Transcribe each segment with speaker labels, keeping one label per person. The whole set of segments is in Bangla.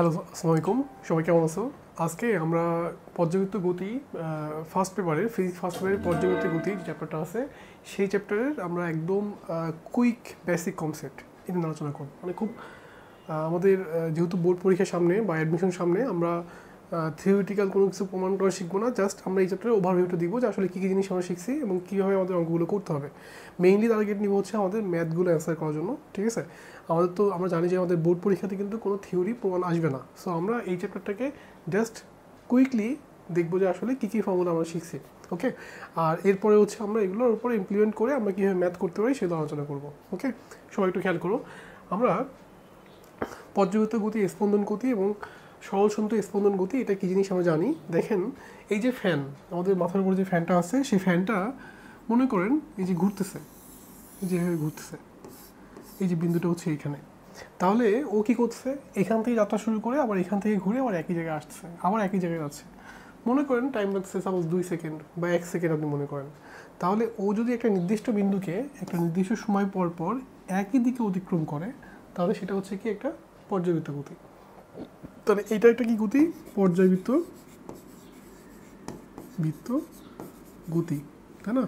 Speaker 1: হ্যালো, আসসালামু আলাইকুম। সবাই কেমন আছো? আজকে আমরা পর্যাবৃত্ত গতি ফার্স্ট পেপারের ফিজিক্স ফার্স্ট পেপারের পর্যাবৃত্ত গতি যে চ্যাপ্টারটা আছে সেই চ্যাপ্টারের আমরা একদম কুইক বেসিক কনসেপ্ট এটা নিয়ে আলোচনা করব। মানে খুব আমাদের যেহেতু বোর্ড পরীক্ষার সামনে বা অ্যাডমিশন সামনে, আমরা থিওরিটিক্যাল কোনো কিছু প্রমাণ করা শিখবো না। জাস্ট আমরা এই চ্যাপ্টারে ওভারভিউটা দিব যে আসলে কী কী জিনিস আমরা শিখছি এবং কীভাবে আমাদের অঙ্কগুলো করতে হবে। মেইনলি টার্গেট নিব হচ্ছে আমাদের ম্যাথগুলো অ্যান্সার করার জন্য, ঠিক আছে? আমরা জানি যে আমাদের বোর্ড পরীক্ষাতে কিন্তু কোনো থিওরি প্রমাণ আসবে না। সো আমরা এই চ্যাপ্টারটাকে জাস্ট কুইকলি দেখবো যে আসলে কী কী ফর্মুলা আমরা শিখছি, ওকে? আর এরপরে হচ্ছে আমরা এগুলোর উপরে ইমপ্লিমেন্ট করে আমরা কীভাবে ম্যাথ করতে পারি সেগুলো আলোচনা করবো, ওকে? সবাই একটু খেয়াল করো। আমরা পর্যাবৃত্ত গতি, স্পন্দন গতি এবং সরলসন্ত স্পন্দন গতি এটা কী জিনিস আমরা জানি। দেখেন, এই যে ফ্যান, আমাদের মাথার উপরে যে ফ্যানটা আছে, সেই ফ্যানটা মনে করেন এই যে ঘুরতেছে, যেভাবে ঘুরতেছে, এই যে বিন্দুটা হচ্ছে এইখানে। তাহলে ও কী করছে? এখান থেকে যাত্রা শুরু করে আবার এখান থেকে ঘুরে আবার একই জায়গায় আসছে, আবার একই জায়গায় যাচ্ছে। মনে করেন টাইম লাগছে সাপোজ 2 সেকেন্ড বা 1 সেকেন্ড আপনি মনে করেন। তাহলে ও যদি একটা নির্দিষ্ট বিন্দুকে একটা নির্দিষ্ট সময় পর পর একই দিকে অতিক্রম করে, তাহলে সেটা হচ্ছে কি একটা পর্যাবৃত্ত গতি। তাহলে এটা একটা কি গতি? পর্যাবৃত্ত গতি, তাই না?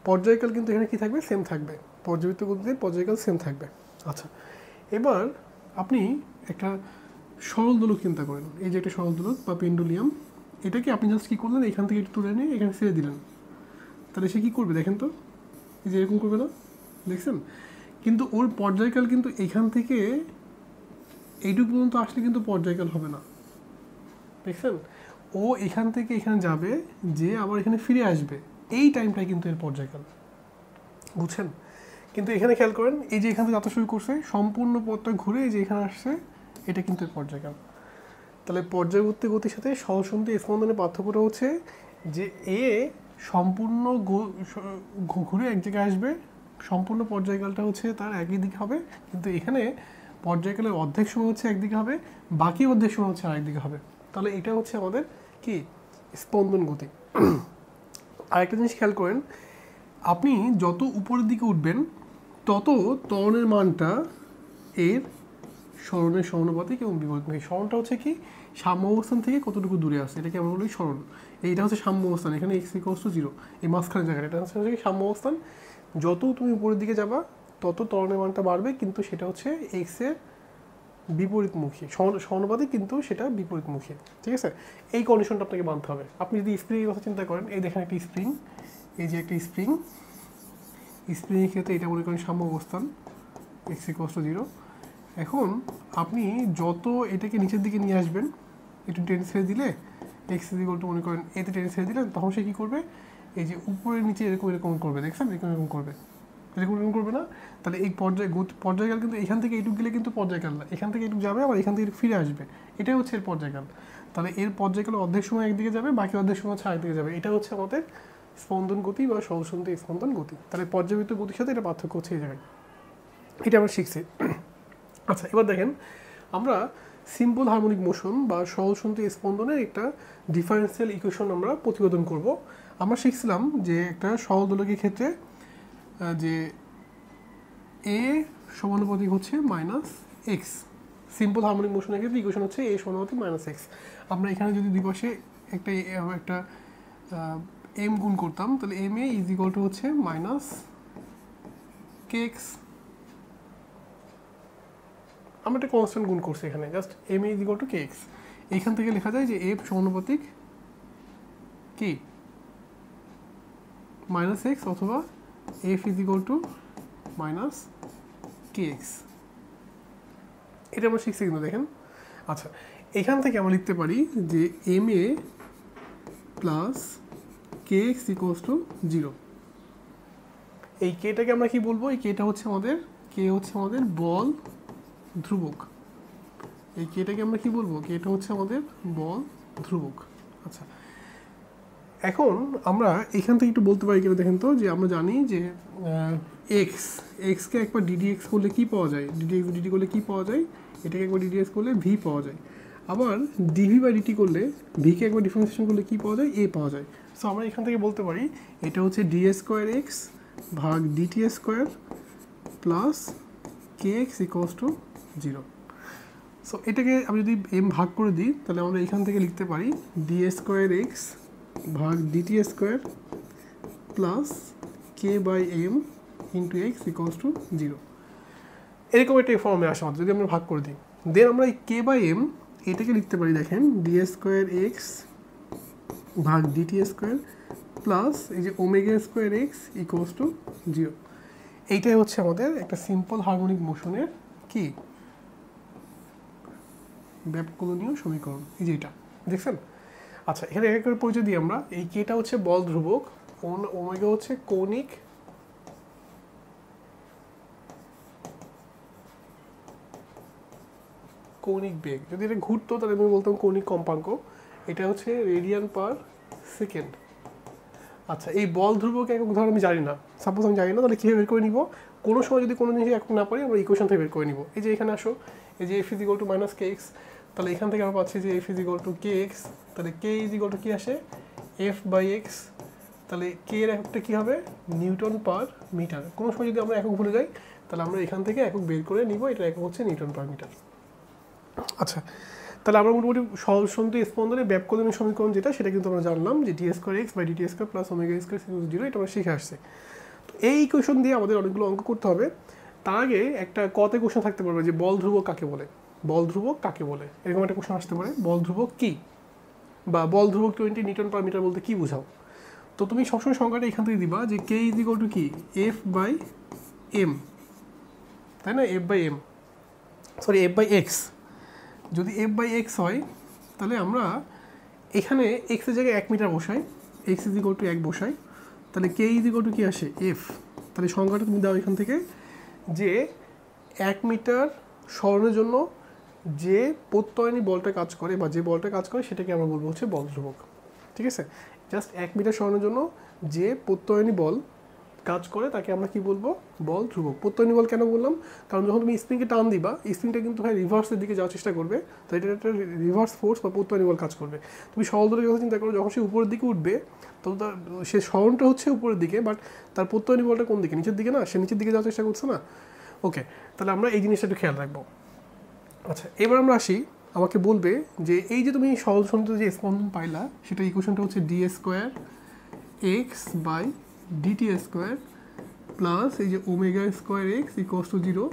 Speaker 1: পর্যায়কাল কিন্তু এখানে কি থাকবে? সেম থাকবে। পর্যাবৃত্ত গতিতে পর্যায়কাল সেম থাকবে। আচ্ছা, এবার আপনি একটা সরল দোলক চিন্তা করেন। এই যে একটা সরল দোলক বা পেন্ডুলিয়াম, এটাকে আপনি জাস্ট কী করলেন? এখান থেকে একটু তুলে নিয়ে এখানে ছেড়ে দিলেন। তাহলে সে কী করবে দেখেন তো? এই যে এরকম করবে না? দেখছেন? কিন্তু ওর পর্যায়কাল কিন্তু এখান থেকে এইটুকু পর্যন্ত আসলে কিন্তু পর্যায়কাল হবে না, দেখছেন? ও এখান থেকে এখানে যাবে, যে আবার এখানে ফিরে আসবে, এই টাইমটাই কিন্তু এর পর্যায়কাল, বুঝছেন? কিন্তু এখানে খেয়াল করেন, এই যে এখান থেকে যাত্রা শুরু করছে, সম্পূর্ণ পথটা ঘুরে এই যে এখানে আসছে, এটা কিন্তু এর পর্যায়কাল। তাহলে পর্যায়বর্তী গতির সাথে সরলসন্ধি স্পন্দনের পার্থক্যটা হচ্ছে যে এ সম্পূর্ণ ঘুরে এক জায়গায় আসবে, সম্পূর্ণ পর্যায়কালটা হচ্ছে তার একই দিকে হবে, কিন্তু এখানে পর্যায়কালের অর্ধেক সময় হচ্ছে একদিকে হবে, বাকি অর্ধেক সময় হচ্ছে আরেকদিকে হবে। তাহলে এটা হচ্ছে আমাদের কি স্পন্দন গতি। আরেকটা জিনিস খেয়াল করেন, আপনি যত উপরের দিকে উঠবেন তত ত্বরণের মানটা এর সরণের সমানুপাতিক এবং বিপরীতমুখী। সরণটা হচ্ছে কি? সাম্য অবস্থান থেকে কতটুকু দূরে আসে, এটাকে আমরা বলি সরণ। এইটা হচ্ছে সাম্য অবস্থান, এখানে x = 0, এই মাঝখানে জায়গাটা, এটা হচ্ছে কি সাম্য অবস্থান। যত তুমি উপরের দিকে যাবা তত ত্বরণের মানটা বাড়বে, কিন্তু সেটা হচ্ছে x এর বিপরীতমুখী, সমানুপাতিক কিন্তু সেটা বিপরীতমুখী, ঠিক আছে? এই কন্ডিশনটা আপনাকে মানতে হবে। আপনি যদি স্প্রিংয়ের কথা চিন্তা করেন, এই দেখেন একটা স্প্রিং, এই যে একটা স্প্রিংয়ের ক্ষেত্রে এটা মনে করেন সাম্য অবস্থান, x = 0। এখন আপনি যত এটাকে নিচের দিকে নিয়ে আসবেন, একটু টেনে ছেড়ে দিলে, x = মনে করেন এতে টেনে ছেড়ে দিলেন, তখন সে কী করবে? এই যে উপরে নিচে এরকম করবে, দেখছেন? এরকম করবে, এরকম করবে না? তাহলে এই পর্যায়কাল কিন্তু এখান থেকে এইটুকু গেলে কিন্তু পর্যায়কাল না, এখান থেকে এইটুকু যাবে আবার এখান থেকে ফিরে আসবে, এটাই হচ্ছে এর পর্যায়কাল। তাহলে এর পর্যায়কাল অর্ধেক সময় একদিকে যাবে, বাকি অর্ধেক সময় হচ্ছে আরেকদিকে যাবে। এটা হচ্ছে আমাদের স্পন্দন গতি বা সরলসন্ধি স্পন্দন গতি। তাহলে পর্যাবৃত্ত গতির সাথে এটা পার্থক্য হচ্ছে এই জায়গায়, এটা আমরা শিখছি। আচ্ছা, এবার দেখেন, আমরা সিম্পল হারমোনিক মোশন বা সরলসন্ধি স্পন্দনের একটা ডিফারেন্সিয়াল ইকুয়েশন আমরা প্রতিপাদন করব। আমরা শিখছিলাম যে একটা সরল দোলকের ক্ষেত্রে যে এ সমানুপাতিক হচ্ছে -x। সিম্পল হারমোনিক মোশনের ক্ষেত্রে ইকুয়েশন হচ্ছে এ সমানুপাতিক -x। আমরা এখানে যদি দুই পাশে একটা এম গুণ করতাম, তাহলে এম এ = হচ্ছে -kx। আমরা একটা কনস্ট্যান্ট গুণ করছি এখানে, জাস্ট এম এ = kx। এইখান থেকে লেখা যায় যে এফ সমানুপাতিক কি -x অথবা f = -kx। এটা আমরা শিখছি কিন্তু দেখেন। আচ্ছা, এখান থেকে আমরা লিখতে পারি যে এম এ প্লাস kx = 0। এই কেটাকে আমরা কি বলবো? এই কেটা হচ্ছে আমাদের বল ধ্রুবক। এই কেটাকে আমরা কি বলবো? কেটা হচ্ছে আমাদের বল ধ্রুবক। আচ্ছা, এখন আমরা এখান থেকে একটু বলতে পারি কিনা দেখেন তো, যে আমরা জানি যে এক্সকে একবার ddx করলে কি পাওয়া যায়? dt করলে কি পাওয়া যায়? এটাকে একবার ddx করলে v পাওয়া যায়। আবার dv/dt করলে ভিকে একবার ডিফারেন্সিয়েশন করলে কি পাওয়া যায়? a পাওয়া যায়। সো আমরা এখান থেকে বলতে পারি এটা হচ্ছে d² ভাগ dt² প্লাস kx = 0। সো এটাকে আমি যদি এম ভাগ করে দিই তাহলে আমরা এখান থেকে লিখতে পারি ডি স্কোয়ার এক্স ভাগ dt square plus k by m into x equals to 0। এরকম একটা ফর্মে আসা যদি আমরা ভাগ করে দিই, দেন আমরা এই কে বাই এম এটাকে লিখতে পারি দেখেন ডি স্কোয়ার এক্স ভাগ ডিটি স্কোয়ার প্লাস এই যে omega square x equals to 0। এইটাই হচ্ছে আমাদের একটা সিম্পল হারমোনিক মোশনের কি ব্যাপকলনীয় সমীকরণ, এই যে এটা দেখছেন। আচ্ছা, এখানে এক এক করে পরিচয় দিই আমরা। এই কেটা হচ্ছে বল ধ্রুবক, ওমেগা হচ্ছে কৌণিক বেগ। যদি এটা ঘুরতো তাহলে আমি বলতাম কৌণিক কম্পাঙ্ক। এটা হচ্ছে রেডিয়ান পার সেকেন্ড। আচ্ছা, এই বল ধ্রুবক একক ধর আমি জানি না, সাপোজ আমি জানি না, তাহলে কীভাবে বের করে নিব? কোনো সময় যদি কোনো জিনিস একক না পারি আমরা ইকুয়েশন থেকে বের করে নিব। এই যে এখানে আসো, এই যে F is equal to minus K x, তাহলে এখান থেকে আমরা পাচ্ছি যে F is equal to K x, তাহলে কে ইজ ইকুয়াল টু কী আসে এফ বাই এক্স, তাহলে কে এর এককটা কী হবে নিউটন পার মিটার। কোনো সময় যদি আমরা একক ভুলে যাই তাহলে আমরা এখান থেকে একক বের করে নিব, এটা একক হচ্ছে নিউটন পার মিটার। আচ্ছা, তাহলে আমরা মোটামুটি সহজসন্ধি স্পন্দনের ব্যাপকলনীয় সমীকরণ যেটা, সেটা কিন্তু আমরা জানলাম যে d square x by dt square plus omega square equal to 0, এটা আমরা শিখে আসছে। তো এই ইকুয়েশন দিয়ে আমাদের অনেকগুলো অঙ্ক করতে হবে। তার আগে একটা কতে কোশ্চেন থাকতে পারবে যে বল ধ্রুবক কাকে বলে, বল ধ্রুবক কাকে বলে, এরকম একটা কোশ্চেন আসতে পারে। বল ধ্রুবক কি, বা বল ধ্রুবক 20 নিউটন পার মিটার বলতে কি বোঝাও? তো তুমি সবসময় সংখ্যাটা এখান থেকে দিবা যে কে ইজ ইকুয়াল টু কি এফ বাই এম, তাই না? F by m, sorry f by x. যদি এফ বাই এক্স হয় তাহলে আমরা এখানে এক্সের জায়গায় 1 মিটার বসাই, এক্স ইজ ইকুয়াল টু 1 বসাই, তাহলে কে ইজ ইকুয়াল টু কী আসে এফ। তাহলে সংখ্যাটা তুমি দাও এখান থেকে যে 1 মিটার সরণের জন্য যে প্রত্যয়নী বলটা কাজ করে বা যে বলটা কাজ করে সেটাকে আমরা বলবো হচ্ছে বল ধ্রুবক। ঠিক আছে, জাস্ট 1 মিটার সরণের জন্য যে প্রত্যয়নী বল কাজ করে তাকে আমরা কি বলবো বল ধ্রুবক। প্রত্যয়নী বল কেন বললাম? কারণ যখন তুমি স্প্রিংকে টান দিবা, স্প্রিংটা কিন্তু ভাই রিভার্সের দিকে যাওয়ার চেষ্টা করবে, তো এটা একটা রিভার্স ফোর্স বা প্রত্যয়নী বল কাজ করবে। তুমি সরল দলের কথা চিন্তা করো, যখন সে উপরের দিকে উঠবে তখন তার সে সরণটা হচ্ছে উপরের দিকে, বাট তার প্রত্যয়নী বলটা কোন দিকে, নিচের দিকে না, সে নিচের দিকে যাওয়ার চেষ্টা করছে না। ওকে, তাহলে আমরা এই জিনিসটা একটু খেয়াল রাখবো। আচ্ছা, এবার আমরা আসি, আমাকে বলবে যে এই যে তুমি সরল সমীকরণে যে স্পন্দন পাইলা সেটা ইকুয়েশনটা হচ্ছে d square x by dt square plus এই যে omega square x equals to 0।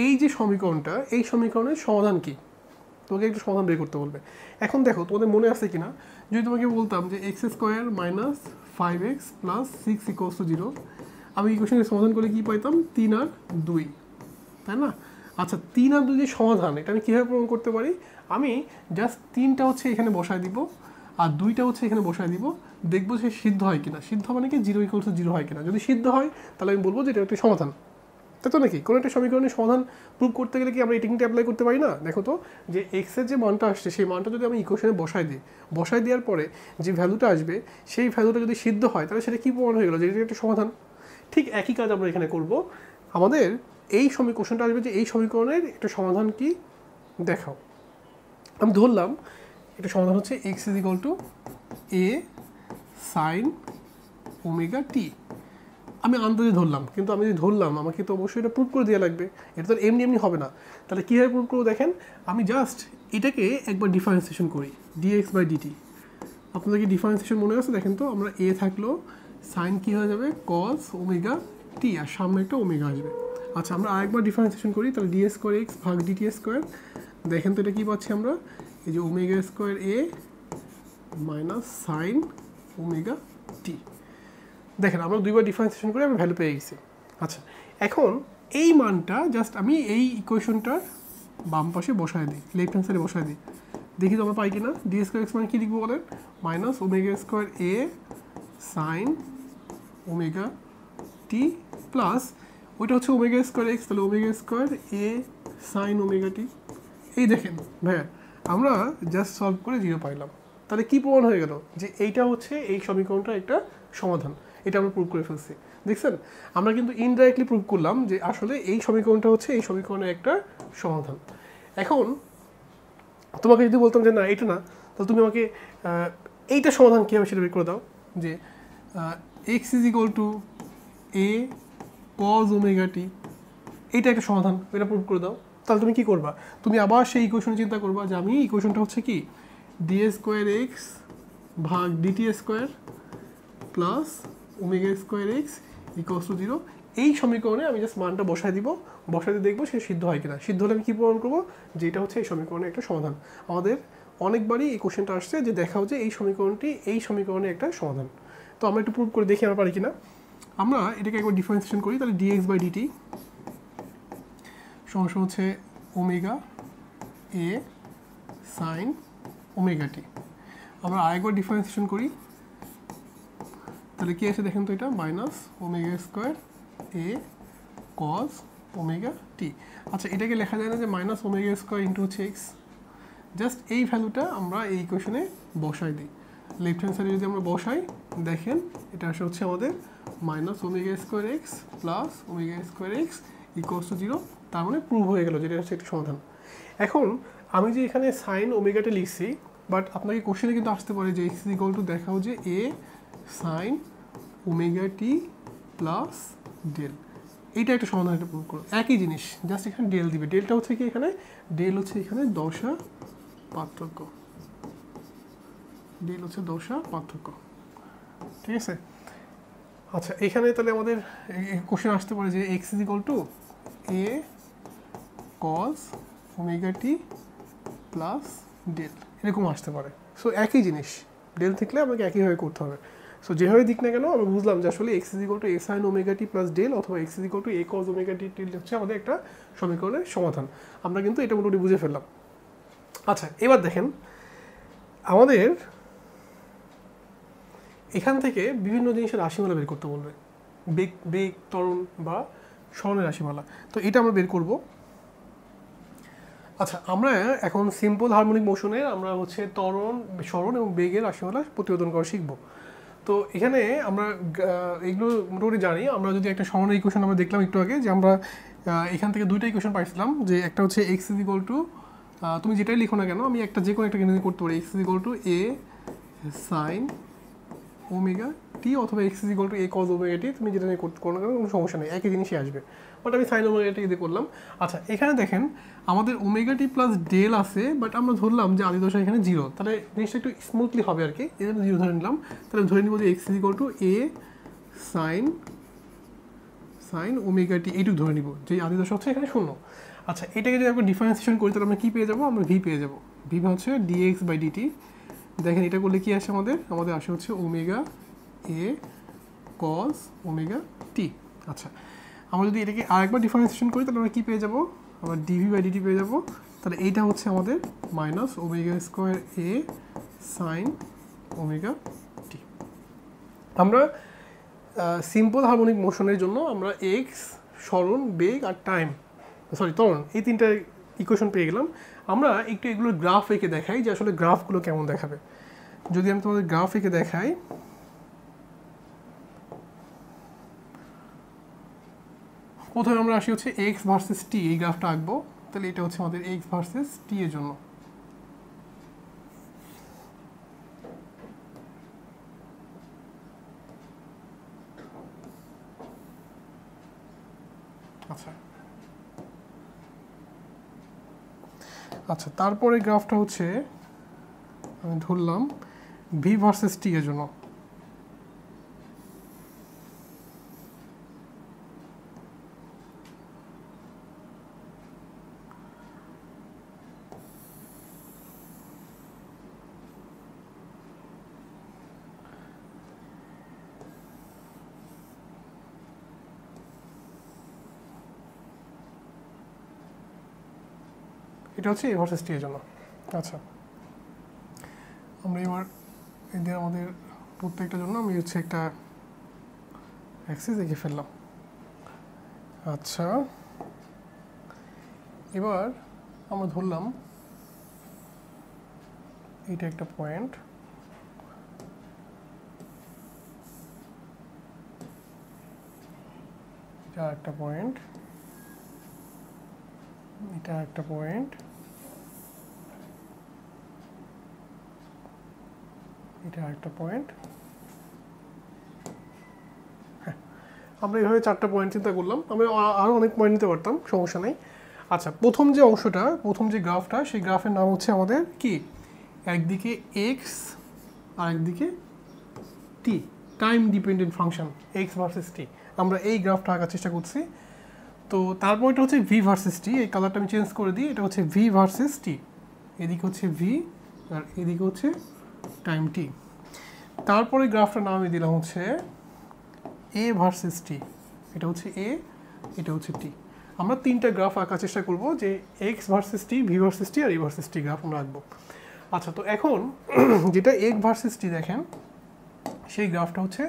Speaker 1: এই যে সমীকরণটা, এই সমীকরণের সমাধান কি? তোমাকে একটু সমাধান বের করতে বলবে। এখন দেখো তোমাদের মনে আছে কিনা, যদি তোমাকে বলতাম যে x square minus 5x plus 6 equals to 0, আমি ইকুয়েশনের সমাধান করে কি পাইতাম 3 আর 2, তাই না? আচ্ছা, 3 আর 2 যে সমাধান, এটা আমি কীভাবে প্রমাণ করতে পারি? আমি জাস্ট 3টা হচ্ছে এখানে বসায় দিব আর 2টা হচ্ছে এখানে বসায় দিব, দেখবো সে সিদ্ধ হয় কিনা। সিদ্ধ মানে কি 0 ইকুয়ালস টু 0 হয় কিনা। যদি সিদ্ধ হয় তাহলে আমি বলবো যে এটা একটা সমাধান, তাই তো নাকি? কোনো একটা সমীকরণের সমাধান প্রুভ করতে গেলে কি আমরা এই টেকনিকটা অ্যাপ্লাই করতে পারি না? দেখো তো, যে এক্সের যে মানটা আসছে সেই মানটা যদি আমি ইকুয়েশনে বসাই দেওয়ার পরে যে ভ্যালুটা আসবে সেই ভ্যালুটা যদি সিদ্ধ হয় তাহলে সেটা কি প্রমাণ হয়ে গেলো যে এটা একটা সমাধান। ঠিক একই কাজ আমরা এখানে করব। আমাদের এই কোশ্চেনটা আসবে যে এই সমীকরণের একটা সমাধান কি দেখাও। আমি ধরলাম এটা সমাধান হচ্ছে x is equal to a sine omega t. আমি আন্দাজে ধরলাম, কিন্তু আমি যদি ধরলাম আমাকে তো অবশ্যই এটা প্রুভ করে দেওয়া লাগবে, এটা তো এমনি এমনি হবে না। তাহলে কীভাবে প্রুভ করবো দেখেন, আমি জাস্ট এটাকে একবার ডিফারেন্সিয়েশন করি ডিএক্স বাই ডিটি। আপনাদেরকে ডিফারেন্সিয়েশন মনে আছে? দেখেন তো, আমরা এ থাকলো সাইন কী হয়ে যাবে কস ওমেগা টি, আর সামনে একটা ওমেগা আসবে। আচ্ছা, আমরা আরেকবার ডিফারেন্সিয়েশন করি, তাহলে ডি স্কোয়ার এক্স ভাগ ডিটি স্কোয়ার। দেখেন তো এটা কী পাচ্ছি আমরা, এই যে ওমেগা স্কোয়ার এ মাইনাস সাইন ওমেগা টি। দেখেন আমরা দুইবার ডিফারেন্সিয়েশন করে আমি ভ্যালু পেয়ে গেছি। আচ্ছা, এখন এই মানটা জাস্ট আমি এই ইকুয়েশনটার বাম পাশে বসায় দিই, লেফট হ্যান্ড সাইডে বসায় দিই, দেখি তো আমরা পাই কিনা। ডি স্কোয়ার এক্স মানে কী লিখবো বলেন, মাইনাস ওমেগা স্কোয়ার এ সাইন ওমেগা টি প্লাস ওইটা হচ্ছে ওমেগা স্কোয়ার এক্স, তাহলে ওমেগা স্কোয়ার এ সাইন ওমেগা টি। এই দেখেন ভাইয়া, আমরা জাস্ট সলভ করে 0 পাইলাম। তাহলে কি প্রমাণ হয়ে গেল যে এইটা হচ্ছে এই সমীকরণটা একটা সমাধান। এটা আমরা প্রুভ করে ফেলছি, দেখছেন? আমরা কিন্তু ইনডাইরেক্টলি প্রুভ করলাম যে আসলে এই সমীকরণটা হচ্ছে এই সমীকরণের একটা সমাধান। এখন তোমাকে যদি বলতাম যে না এটা না, তাহলে তুমি আমাকে এইটা সমাধান কী হবে সেটা বের করে দাও, যে x is equal to a cos omega t, এইটা একটা সমাধান, এটা প্রুভ করে দাও। তাহলে তুমি কি করবা, তুমি আবার সেই ইকুয়েশন চিন্তা করবা যে আমি ইকুয়েশনটা হচ্ছে কি ডি স্কোয়ার এক্স ভাগ dt square plus omega square x equals to 0। এই সমীকরণে আমি জাস্ট মানটা বসায় দিব, বসাতে দেখবো সে সিদ্ধ হয় কিনা। সিদ্ধ হলে আমি কী প্রমাণ করবো, যে এটা হচ্ছে এই সমীকরণের একটা সমাধান। আমাদের অনেকবারই এই কোশ্চেনটা আসছে যে দেখাও যে এই সমীকরণটি এই সমীকরণের একটা সমাধান। তো আমরা একটু প্রুভ করে দেখি আমরা পারি কিনা। আমরা এটাকে একবার ডিফারেন্সিয়েশন করি, তাহলে ডিএক্স বাই ডিটি সমস্যা হচ্ছে ওমেগা এ সাইন ওমেগা টি। আমরা আরেকবার ডিফারেন্সিয়েশন করি, তাহলে কি আছে দেখেন তো, এটা মাইনাস ওমেগা স্কোয়ার এ কজ ওমেগা টি। আচ্ছা, এটাকে লেখা যায় না যে মাইনাস ওমেগা স্কোয়ার ইন্টু হচ্ছে এক্স। জাস্ট এই ভ্যালুটা আমরা এই ইকুয়েশনে বসাই দিই। লেফট হ্যান্ড সাইডে যদি আমরা বসাই, দেখেন এটা আসে হচ্ছে আমাদের minus omega square x plus omega square x equals to 0। তার মানে প্রুভ হয়ে গেল যেটা হচ্ছে একটা সমাধান। এখন আমি যে এখানে সাইন ওমেগাটা লিখছি, বাট আপনাকে কোশ্চেনে কিন্তু আসতে পারে যে এক্স ইকুয়াল টু দেখাও যে এ sine omega t plus del. এইটা একটা সমাধান, একটা প্রুভ করো। একই জিনিস, জাস্ট এখানে ডেল দিবে। ডেলটা হচ্ছে কি এখানে, ডেল হচ্ছে এখানে দশা পার্থক্য, ডেল হচ্ছে দশা পার্থক্য, ঠিক আছে। আচ্ছা, এখানে তাহলে আমাদের কোশ্চেন আসতে পারে যে x is equal to a cos omega t plus del, এরকম আসতে পারে। সো একই জিনিস, ডেল থাকলে আমাকে একইভাবে করতে হবে। সো যেভাবে দিক না কেন আমরা বুঝলাম যে আসলে x is equal to a sine omega t plus del অথবা x is equal to a cos omega t হচ্ছে আমাদের একটা সমীকরণের সমাধান। আমরা কিন্তু এটা মোটামুটি বুঝে ফেললাম। আচ্ছা, এবার দেখেন আমাদের এখান থেকে বিভিন্ন জিনিসের রাশিমালা বের করতে বলবে, বেগ ত্বরণ বা সরণের রাশিমালা। তো এটা আমরা বের করব। আচ্ছা, আমরা এখন সিম্পল হারমোনিক মোশনের আমরা হচ্ছে ত্বরণ, সরণ এবং বেগের রাশিমালা প্রতিবেদন করা শিখব। তো এখানে আমরা এগুলো মোটামুটি জানি। আমরা যদি একটা সরণের ইকুয়েশন আমরা দেখলাম একটু আগে, যে আমরা এখান থেকে দুইটা ইকুয়েশন পাইছিলাম, যে একটা হচ্ছে এক্স ইজ ইকুয়াল টু, তুমি যেটাই লিখো না কেন, আমি একটা যে কোনো একটা কিনে করতে পারি, x is equal to a sine omega t অথবা x is equal to a cos omega t, তুমি যেটা নিয়ে করতে কোনো কোনো সমস্যা নেই, একই জিনিসই আসবে। বাট আমি সাইন ওমেগা টি দিয়ে করলাম। আচ্ছা, এখানে দেখেন আমাদের ওমেগা টি প্লাস ডেল আছে, বাট আমরা ধরলাম যে আদি দশা এখানে 0, তাহলে জিনিসটা একটু স্মুথলি হবে আর কি, এই জন্য 0 ধরে নিলাম। তাহলে ধরে নিব যে x is equal to a sine omega t, এইটুকু ধরে নিব যে আদি দশা হচ্ছে এখানে 0। আচ্ছা, এটাকে যদি আমরা ডিফারেন্সিয়েশন করি তাহলে আমরা কী পেয়ে যাবো, আমরা ভি পেয়ে যাবো। ভি হচ্ছে ডিএক্স বাই ডিটি। দেখেন এটা করলে কি আসে আমাদের আসে হচ্ছে ওমেগা এ কজ ওমেগা টি। আচ্ছা, আমরা যদি এটাকে আরেকবার ডিফারেন্সিয়েশন করি তাহলে আমরা কী পেয়ে যাবো, আমরা ডিভি বাই ডিটি পেয়ে যাবো। তাহলে এইটা হচ্ছে আমাদের মাইনাস ওমেগা স্কোয়ার এ সাইন ওমেগা টি। আমরা সিম্পল হারমোনিক মোশনের জন্য আমরা এক্স, সরণ, বেগ আর টাইম, ত্বরণ, এই তিনটা ইকুয়েশন পেয়ে গেলাম। আমরা একটু এগুলোর গ্রাফ এঁকে দেখাই যে আসলে গ্রাফগুলো কেমন দেখাবে। যদি আমি তোমাদের গ্রাফ এঁকে দেখাই, প্রথমে আমরা আসি হচ্ছে এক্স ভার্সেস টি, এই গ্রাফটা আঁকবো। তাহলে এটা হচ্ছে আমাদের এক্স ভার্সেস টি এর জন্য। আচ্ছা, তারপরে গ্রাফটা হচ্ছে আমি ধরলাম ভি ভার্সেস টি এর জন্য। এটা হচ্ছে এ ভার্সেস টি এর জন্য। আচ্ছা, আমরা এবার এদের আমাদের প্রত্যেকটার জন্য আমি হচ্ছে একটা অ্যাক্সিস এঁকে ফেললাম। আচ্ছা, এবার আমরা ধরলাম এটা একটা পয়েন্ট, এটা একটা পয়েন্ট, এটা একটা পয়েন্ট, এটা একটা পয়েন্ট। হ্যাঁ, আমরা এইভাবে 4টা পয়েন্ট চিন্তা করলাম। আমরা আরও অনেক পয়েন্ট নিতে পারতাম, সমস্যা নেই। আচ্ছা, প্রথম যে অংশটা, প্রথম যে গ্রাফটা, সেই গ্রাফের নাম হচ্ছে আমাদের কি, একদিকে এক্স আর একদিকে t, time dependent function x versus t. আমরা এই গ্রাফটা আঁকার চেষ্টা করছি। তো তারপর এটা হচ্ছে ভি ভার্সেস টি, এই কালারটা আমি চেঞ্জ করে দিই, এটা হচ্ছে ভি ভার্সেস টি, এদিকে হচ্ছে ভি আর এদিকে হচ্ছে টাইম টি। তারপরে গ্রাফটার নাম আমি দিলাম হচ্ছে এ ভার্সেস টি, এটা হচ্ছে এ, এটা হচ্ছে টি। আমরা তিনটা গ্রাফ আঁকার চেষ্টা করব, যে x versus t, v versus t আর এ ভার্সেস টি গ্রাফ আমরা আঁকবো। আচ্ছা, তো এখন যেটা এক্স ভার্সেস টি দেখেন, সেই গ্রাফটা হচ্ছে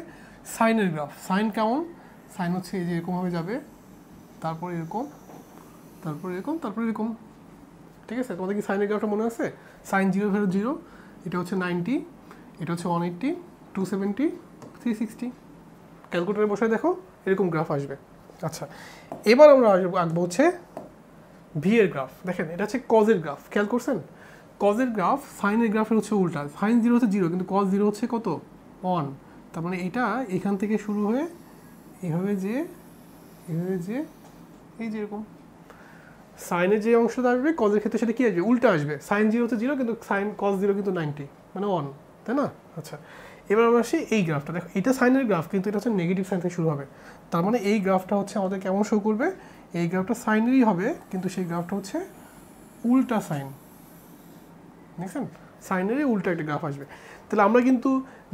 Speaker 1: সাইনের গ্রাফ। সাইন কেমন? সাইন হচ্ছে এই যে এরকমভাবে যাবে, তারপর এরকম, তারপর এরকম, তারপর এরকম। ঠিক আছে, তোমাদের কি সাইনের গ্রাফটা মনে আছে? সাইন 0 0 0, এটা হচ্ছে 90, এটা হচ্ছে 180, 270, 360। ক্যালকুলেটারে বসায় দেখো, এরকম গ্রাফ আসবে। আচ্ছা, এবার আমরা আঁকবো হচ্ছে ভি এর গ্রাফ। দেখেন, এটা হচ্ছে কজের গ্রাফ, খেয়াল করছেন? কজের গ্রাফ সাইনের গ্রাফের হচ্ছে উল্টা। সাইন 0 হচ্ছে 0, কিন্তু কজ 0 হচ্ছে কত? 1। তার মানে এটা এখান থেকে শুরু হয়ে এভাবে যে, এভাবে যে, এই যে এরকম সাইনের যে অংশটা আসবে কজের ক্ষেত্রে সেটা কি আসবে? উল্টা আসবে। সাইন 0 হচ্ছে 0, কিন্তু সাইন কজ 0 কিন্তু 90, মানে 1, তাই না? আচ্ছা, এবার আমরা আসি এই গ্রাফটা। দেখো, এটা সাইনের গ্রাফ, কিন্তু এটা হচ্ছে নেগেটিভ সাইন থেকে শুরু হবে। তার মানে এই গ্রাফটা হচ্ছে আমাদের কেমন শো করবে? এই গ্রাফটা সাইনেরই হবে, কিন্তু সেই গ্রাফটা হচ্ছে উল্টা সাইন। দেখছেন, সাইনেরই উল্টা একটা গ্রাফ আসবে। তাহলে আমরা কিন্তু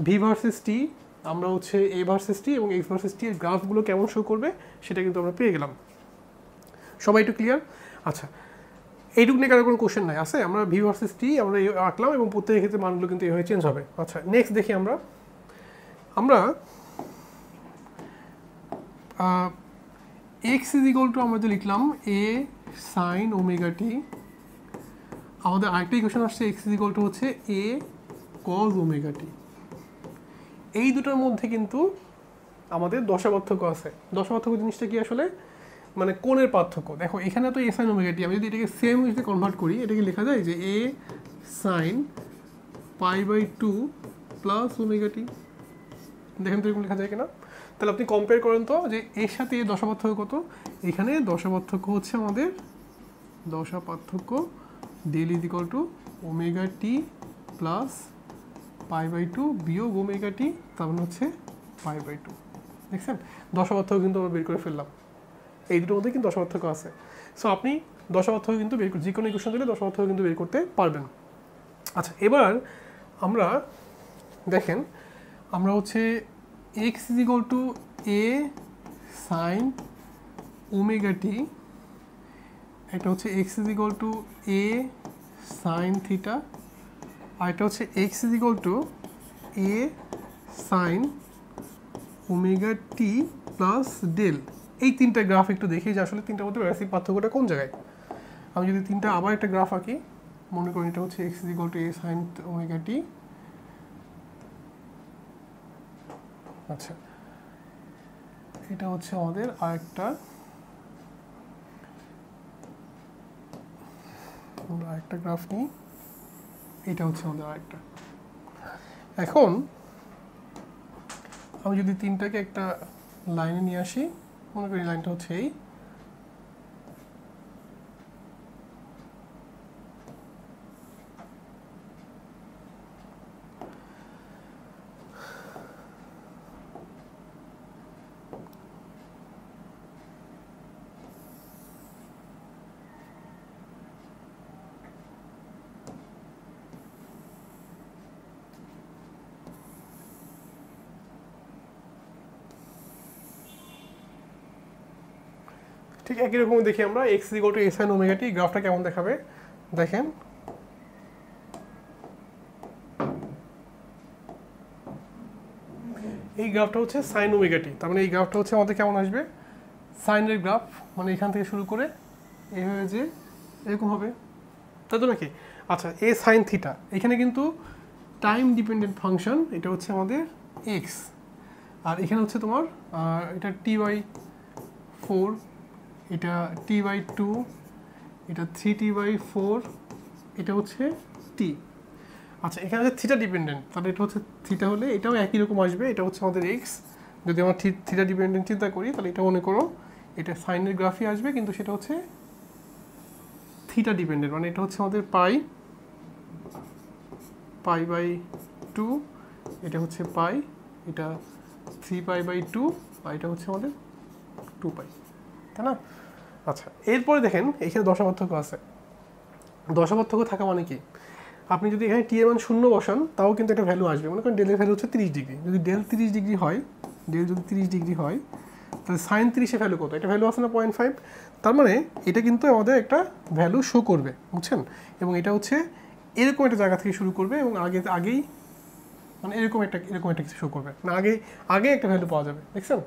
Speaker 1: ভি ভার্সেস টি, আমরা হচ্ছে এ ভার্সেস টি এবং এক্স ভার্সেস টি এর গ্রাফগুলো কেমন শো করবে সেটা কিন্তু আমরা পেয়ে গেলাম। সবাই একটু ক্লিয়ার? আচ্ছা, এইটুকু নিয়ে কারো কোনো কোশ্চেন নাই আছে? আমরা ভি ভার্সেস টি আমরা আঁকলাম এবং প্রত্যেকের ক্ষেত্রে মানগুলো কিন্তু এইভাবে চেঞ্জ হবে। আচ্ছা, নেক্সট দেখি আমরা এক্স ইজ ইকুয়াল টু আমরা যে লিখলাম এ সাইন ওমেগা টি, আমাদের আরেকটা ইকুয়েশন আসছে এক্স ইজ ইকুয়াল টু হচ্ছে এ কজ ওমেগা টি। এই দুটোর মধ্যে কিন্তু আমাদের দশা পার্থক্য আছে। দশা পার্থক্য জিনিসটা কি আসলে? মানে কোণের পার্থক্য। দেখো, এখানে তো এ সাইন ওমেগা টি, আমি যদি এটাকে সেম যদি কনভার্ট করি, এটাকে লেখা যায় যে এ সাইন π/2 প্লাস ওমেগা টি। দেখেন তো এরকম লেখা যায় কিনা? তাহলে আপনি কম্পেয়ার করেন তো, যে এর সাথে এর দশা পার্থক্য কত। এখানে দশা পার্থক্য হচ্ছে আমাদের দশা পার্থক্য del is equal to omega t plus π/2 বিয়োগ ওমেগা টি, তার মানে হচ্ছে π/2। দেখছেন, দশা পার্থক্য কিন্তু আমরা বের করে ফেললাম। এই দুটোর মধ্যে কিন্তু দশা পার্থক্য আছে। সো আপনি দশা পার্থক্য কিন্তু বের যে কোনো ইকুয়েশন দিলে দশা পার্থক্য কিন্তু বের করতে পারবেন। আচ্ছা, এবার আমরা দেখেন, আমরা হচ্ছে x is equal to a sine omega t, এটা হচ্ছে x is equal to a sine theta, আর এটা হচ্ছে x is equal to a sine omega t plus del. এই তিনটা গ্রাফ একটু দেখি যে আসলে তিনটার মধ্যে বেসিক পার্থক্যটা কোন জায়গায়। আমি যদি তিনটা আবার একটা গ্রাফ আঁকি, মনে করি এটা হচ্ছে x is equal to a sine omega t. আচ্ছা, এটা হচ্ছে আমাদের আরেকটা, আমরা আরেকটা গ্রাফ নিই, এটা হচ্ছে আমাদের আরেকটা। এখন আমি যদি তিনটাকে একটা লাইনে নিয়ে আসি, মনে করি লাইনটা হচ্ছে এই, ঠিক একই রকম দেখি আমরা x equal to a sine omega t, গ্রাফটা কেমন দেখাবে দেখেন। এই গ্রাফটা হচ্ছে সাইন ওমেগা টি, তার মানে এই গ্রাফটা হচ্ছে আমাদের কেমন আসবে? সাইনের গ্রাফ, মানে এখান থেকে শুরু করে এইভাবে যে এরকম হবে, তাই তো নাকি? আচ্ছা, এ সাইন থিটা, এখানে কিন্তু টাইম ডিপেন্ডেন্ট ফাংশন, এটা হচ্ছে আমাদের এক্স, আর এখানে হচ্ছে তোমার এটা t/4, এটা t/2, এটা 3t/4, এটা হচ্ছে টি। আচ্ছা, এখানে হচ্ছে থিটা ডিপেন্ডেন্ট, তাহলে এটা হচ্ছে থিটা হলে এটাও একই রকম আসবে, এটা হচ্ছে আমাদের এক্স। যদি আমরা থিটা ডিপেন্ডেন্ট চিন্তা করি, তাহলে এটা মনে করো এটা সাইনের গ্রাফই আসবে, কিন্তু সেটা হচ্ছে থিটা ডিপেন্ডেন্ট, মানে এটা হচ্ছে আমাদের পাই/2, এটা হচ্ছে পাই, এটা 3π/2, আর এটা হচ্ছে আমাদের 2π, তাই না? আচ্ছা, এরপরে দেখেন এখানে দশা পার্থক্য আছে। দশা পার্থক্য থাকা মানে কি, আপনি যদি এখানে টি এর মান 0 বসান তাও কিন্তু একটা ভ্যালু আসবে। মনে করেন ডেলের ভ্যালু হচ্ছে 30 ডিগ্রি, যদি ডেল 30 ডিগ্রি হয়, ডেল যদি 30 ডিগ্রি হয়, তাহলে সাইন 30 ভ্যালু কত? এটা ভ্যালু আছে না 0.5, তার মানে এটা কিন্তু আমাদের একটা ভ্যালু শো করবে, বুঝছেন? এবং এটা হচ্ছে এরকম একটা জায়গা থেকে শুরু করবে এবং আগেই মানে এরকম একটা কিছু শো করবে না, আগে একটা ভ্যালু পাওয়া যাবে, দেখছেন?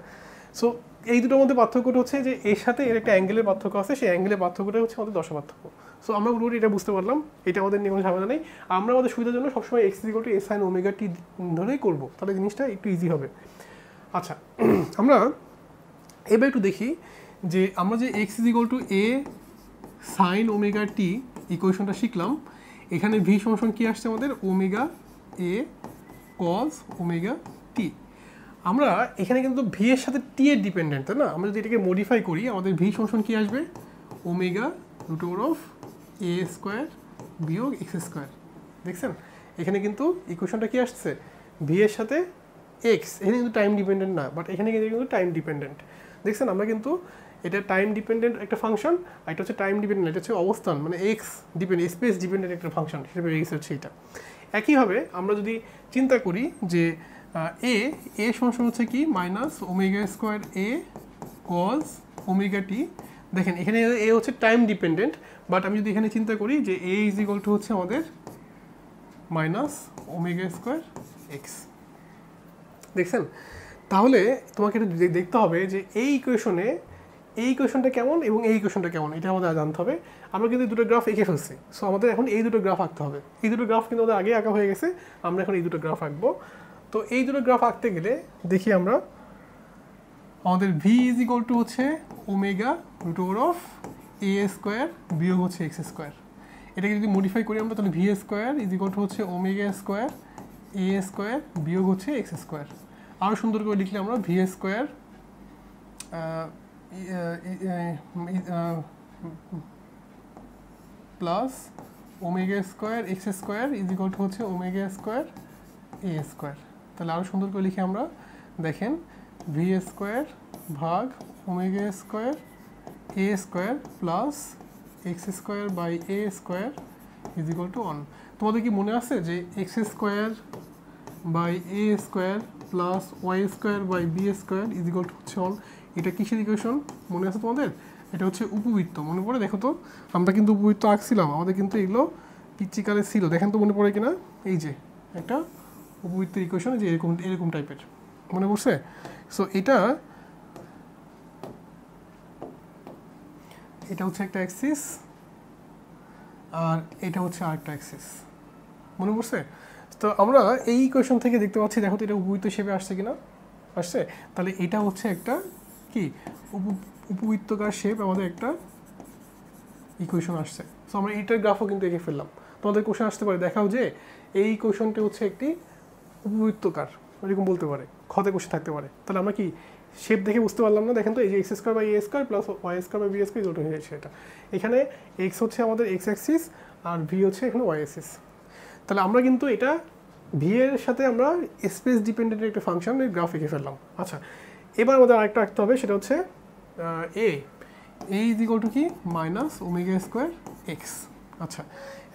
Speaker 1: সো এই দুটোর মধ্যে পার্থক্যটা হচ্ছে যে এর সাথে এর একটা অ্যাঙ্গেলের পার্থক্য আছে, সেই অ্যাঙ্গেলের পার্থক্যটা হচ্ছে আমাদের দশা পার্থক্য। সো আমরা পুরোপুরি এটা বুঝতে পারলাম, এটা আমাদের নিয়ে কোনো ঝামেলা নেই। আমরা আমাদের সুবিধার জন্য সবসময় x = a sin ωt ধরেই করবো, তাহলে জিনিসটা একটু ইজি হবে। আচ্ছা, আমরা এবার একটু দেখি যে আমরা যে x = a sin ωt ইকুয়েশনটা শিখলাম, এখানে v সমান কি আসছে আমাদের ওমেগা a cos ωt। আমরা এখানে কিন্তু v এর সাথে t এর ডিপেন্ডেন্ট, তাই না? আমরা যদি এটাকে মডিফাই করি, আমাদের v সমান কি আসবে ওমেগা √a² বিয়োগ x²। দেখছেন এখানে কিন্তু ইকুয়েশনটা কি আসছে, v এর সাথে x, এখানে কিন্তু টাইম ডিপেন্ডেন্ট না, বাট এখানে কিন্তু টাইম ডিপেন্ডেন্ট। দেখছেন আমরা কিন্তু এটা টাইম ডিপেন্ডেন্ট একটা ফাংশন, আর এটা হচ্ছে টাইম ডিপেন্ডেন্ট, এটা হচ্ছে অবস্থান, মানে এক্স ডিপেন্ডেন্ট, স্পেস ডিপেন্ডেন্ট একটা ফাংশন হিসেবে এক্স হচ্ছে এটা। একইভাবে আমরা যদি চিন্তা করি যে এ সমান হচ্ছে কি -ω² a cos ωt, দেখেন এখানে এ হচ্ছে টাইম ডিপেন্ডেন্ট, বাট আমি যদি এখানে চিন্তা করি যে a = হচ্ছে আমাদের -ω² x। দেখছেন, তাহলে তোমাকে এটা দেখতে হবে যে এই ইকুয়েশনটা কেমন এবং এই ইকুয়েশনটা কেমন, এটা আমাদের জানতে হবে। আমরা কিন্তু দুটো গ্রাফ এঁকে ফেলছি, সো আমাদের এখন এই দুটো গ্রাফ আঁকতে হবে। এই দুটো গ্রাফ কিন্তু আমাদের আগে আঁকা হয়ে গেছে, আমরা এখন এই দুটো গ্রাফ আঁকবো। তো এই দুটো গ্রাফ আঁকতে গেলে দেখি আমরা, আমাদের v = হচ্ছে ওমেগা √a² বিয়োগ হচ্ছে x²। এটাকে যদি মডিফাই করি আমরা, তাহলে v² = হচ্ছে ওমেগা² a² বিয়োগ হচ্ছে x²। আরও সুন্দর করে লিখলে আমরা v² প্লাস ওমেগা² x² হচ্ছে ওমেগা² a²। তাহলে আরও সুন্দর করে লিখে আমরা, দেখেন v² ভাগ ওমেগা² a² প্লাস x²/a² = 1। তোমাদের কি মনে আছে যে x²/a² প্লাস y²/b² হচ্ছে 1? এটা কিসের ইকুয়েশন মনে আছে তোমাদের? এটা হচ্ছে উপবৃত্ত, মনে পড়ে? দেখো তো, আমরা কিন্তু উপবৃত্ত আঁকছিলাম, আমাদের কিন্তু এগুলো পিচ্চিকালে ছিল, দেখেন তো মনে পড়ে কিনা? এই যে একটা উপবৃত্তের ইকুয়েশন, যে এরকম টাইপের, মনে পড়ছে? সো এটা হচ্ছে একটা অ্যাক্সিস, আর এটা হচ্ছে আরেকটা অ্যাক্সিস, মনে পড়ছে? তো আমরা এই ইকুয়েশন থেকে দেখতে পাচ্ছি, দেখো তো এটা উপবৃত্ত হিসেবে আসছে কিনা, আসছে। তাহলে এটা হচ্ছে একটা কি উপবৃত্তকার শেপ, আমাদের একটা ইকুয়েশন আসছে। সো আমরা এইটার গ্রাফও কিন্তু এঁকে ফেললাম। তোমাদের কোশ্চেন আসতে পারে, দেখাও যে এই ইকুয়েশনটি হচ্ছে একটি উপবৃত্তকার, এরকম বলতে পারে, খতে কোশ্চেন থাকতে পারে। তাহলে আমরা কি শেপ দেখে বুঝতে পারলাম না? দেখেন তো, এই যে x²/a² প্লাস y²/b² হয়ে যাচ্ছে এটা। এখানে x হচ্ছে আমাদের এক্স অ্যাক্সিস আর v হচ্ছে এখানে ওয়াই অ্যাক্সিস। তাহলে আমরা কিন্তু এটা v এর সাথে আমরা স্পেস ডিপেন্ডেন্ট একটা ফাংশনের গ্রাফ এঁকে ফেললাম। আচ্ছা, এবার আমাদের আরেকটা রাখতে হবে, সেটা হচ্ছে a = কি -ω² x। আচ্ছা,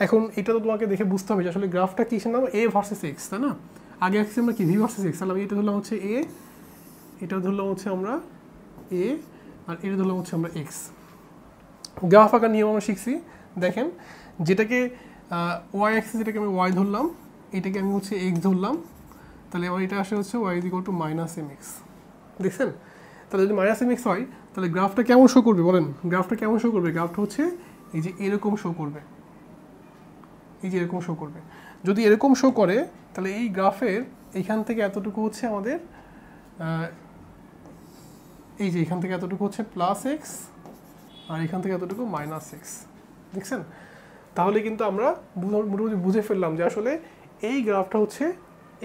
Speaker 1: এখন এটা তো তোমাকে দেখে বুঝতে হবে যে আসলে গ্রাফটা কিসের নাম, a ভার্সেস x, তাই না? আগে আসছে আমরা কি v ভার্সেস x, তাহলে এটা ধরলাম হচ্ছে a, এটা ধরলাম হচ্ছে আমরা a, আর এটা ধরলাম হচ্ছে আমরা x। গ্রাফ আঁকার নিয়ম আমরা শিখছি, দেখেন যেটাকে ওয়াই অ্যাক্সিস, এটাকে আমি y ধরলাম, এটাকে আমি হচ্ছে x ধরলাম, তাহলে এবার এটা আসে হচ্ছে y = -mx। দেখছেন? তাহলে যদি -mx হয়, তাহলে গ্রাফটা কেমন শো করবে বলেন? গ্রাফটা কেমন শো করবে? গ্রাফটা হচ্ছে এই যে এরকম শো করবে, এই যে এরকম শো করবে। যদি এরকম শো করে, তাহলে এই গ্রাফের এইখান থেকে এতটুকু হচ্ছে আমাদের, এই যে এখান থেকে এতটুকু হচ্ছে +x, আর এখান থেকে এতটুকু -x। দেখছেন? তাহলে কিন্তু আমরা মোটামুটি বুঝে ফেললাম যে আসলে এই গ্রাফটা হচ্ছে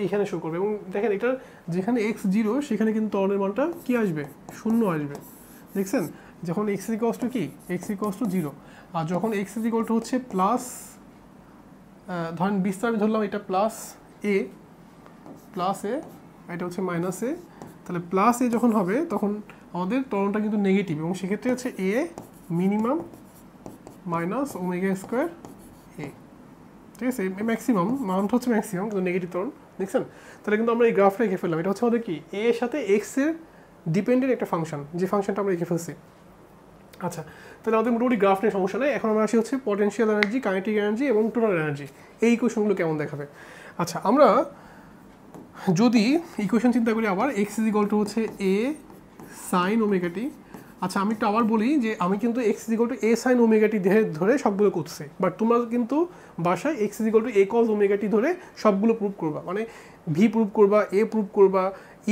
Speaker 1: এইখানে শো করবে। এবং দেখেন, এটার যেখানে x 0 সেখানে কিন্তু ত্বরণের মানটা কি আসবে? 0 আসবে। দেখছেন? যখন এক্স ইকুয়ালস টু কি এক্স ইকুয়ালস টু 0, আর যখন এক্স ইকুয়াল টু হচ্ছে প্লাস, ধরেন বিস্তার আমি ধরলাম এটা প্লাস এ, এটা হচ্ছে মাইনাস এ, তাহলে প্লাস এ যখন হবে তখন আমাদের ত্বরণটা কিন্তু নেগেটিভ, এবং সেক্ষেত্রে হচ্ছে এ মিনিমাম মাইনাস ওমেগা স্কোয়ার এ, ঠিক আছে? ম্যাক্সিমাম মানটা হচ্ছে ম্যাক্সিমাম, কিন্তু নেগেটিভ ত্বরণ, দেখছেন? তাহলে কিন্তু আমরা এই গ্রাফটা এঁকে ফেললাম। এটা হচ্ছে আমাদের কি এ এর সাথে এক্স এর ডিপেন্ডেন্ট একটা ফাংশন, যে ফাংশনটা আমরা এঁকে ফেলছি। আচ্ছা, তাহলে আমাদের মোটামুটি গ্রাফ নিয়ে সমস্যা নেই। এখন আমরা আসি হচ্ছে পটেনশিয়াল এনার্জি, কাইনেটিক এনার্জি এবং টোটাল এনার্জি, এই ইকুয়েশনগুলো কেমন দেখাবে। আচ্ছা, আমরা যদি ইকুয়েশন চিন্তা করি আবার, এক্স ইজ ইকুয়াল টু হচ্ছে এ সাইন ওমেগা টি। আচ্ছা, আমি একটু আবার বলি যে আমি কিন্তু x is equal to a sine omega t ধরে সবগুলো করছি, বাট তোমরা কিন্তু বাসায় x is equal to a cos omega t ধরে সবগুলো প্রুভ করবা, মানে ভি প্রুভ করবা, এ প্রুভ করবা,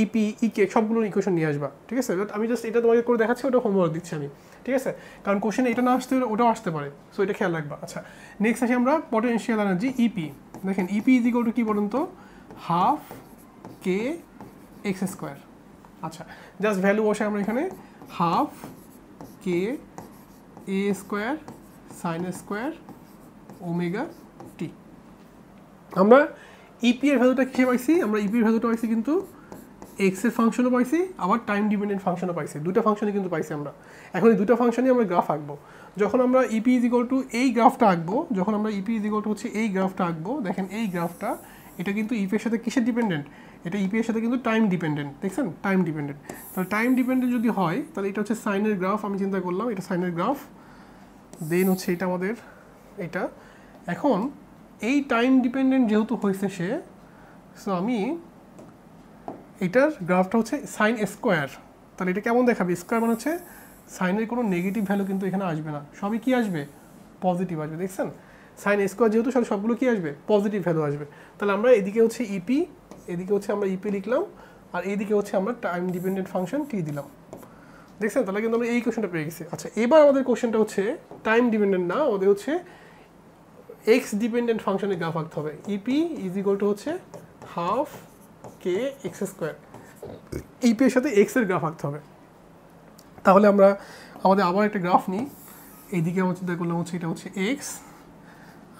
Speaker 1: ইপি ইকে সবগুলোর ইকুয়েশন নিয়ে আসবা, ঠিক আছে? আমি জাস্ট এটা তোমাকে করে দেখাচ্ছি, ওটা হোমওয়ার্ক দিচ্ছি আমি, ঠিক আছে? কারণ কোশ্চেন এটা না আসতে ওটাও আসতে পারে, সো এটা খেয়াল রাখবা। আচ্ছা, নেক্সট আসি আমরা পটেনশিয়াল এনার্জি ইপি। দেখেন ইপি ইজ ইকুয়াল টু কি বলুন তো, হাফ কে এক্স স্কোয়ার। আচ্ছা, জাস্ট ভ্যালু বসে আমরা এখানে half k a square sine square omega টি। আমরা ইপি এর ভ্যালুটা কিসে পাইছি? আমরা ইপি এর ভ্যালুটা পাইছি কিন্তু এক্স এর ফাংশনও পাইছি, আবার টাইম ডিপেন্ডেন্ট ফাংশনও পাইছি, দুটো ফাংশনে কিন্তু পাইছি আমরা। এখন এই দুটো ফাংশনই আমরা গ্রাফ আঁকবো। যখন আমরা ইপি ইজ ইকুয়াল টু এই গ্রাফটা আঁকবো, যখন আমরা ইপি ইজ ইকুয়াল টু হচ্ছে এই গ্রাফটা আঁকবো, দেখেন এই গ্রাফটা, এটা কিন্তু ইপি এর সাথে কিসের ডিপেন্ডেন্ট? এটা ইপি এর সাথে কিন্তু টাইম ডিপেন্ডেন্ট, দেখছেন? Time dependent. তাহলে টাইম ডিপেন্ডেন্ট যদি হয়, তাহলে এটা হচ্ছে সাইনের গ্রাফ, আমি চিন্তা করলাম এটা সাইনের গ্রাফ, দেন হচ্ছে এটা আমাদের এটা। এখন এই টাইম ডিপেন্ডেন্ট যেহেতু হয়েছে সে, সো আমি এটার গ্রাফটা হচ্ছে সাইন স্কোয়ার। তাহলে এটা কেমন দেখাবে? স্কোয়ার মানে হচ্ছে সাইনের কোনো নেগেটিভ ভ্যালু কিন্তু এখানে আসবে না, সবই কি আসবে? পজিটিভ আসবে, দেখছেন? সাইন স্কোয়ার যেহেতু সবগুলো কি আসবে? পজিটিভ ভ্যালু আসবে। তাহলে আমরা এদিকে হচ্ছে ইপি, এদিকে হচ্ছে আমরা ইপি লিখলাম, আর এইদিকে হচ্ছে আমরা টাইম ডিপেন্ডেন্ট ফাংশন টি দিলাম, দেখছেন? তাহলে কিন্তু আমরা এই কোশ্চেনটা পেয়ে গেছি। আচ্ছা, এবার আমাদের কোশ্চেনটা হচ্ছে টাইম ডিপেন্ডেন্ট না, আমাদের হচ্ছে এক্স ডিপেন্ডেন্ট ফাংশনের গ্রাফ আঁকতে হবে। ইপি ইজ ইকুয়াল টু হচ্ছে হাফ কে এক্স স্কোয়ার, ইপি এর সাথে এক্স এর গ্রাফ আঁকতে হবে। তাহলে আমরা আমাদের আবার একটা গ্রাফ নিই, এইদিকে আমরা চিন্তা করলাম হচ্ছে এটা হচ্ছে এক্স,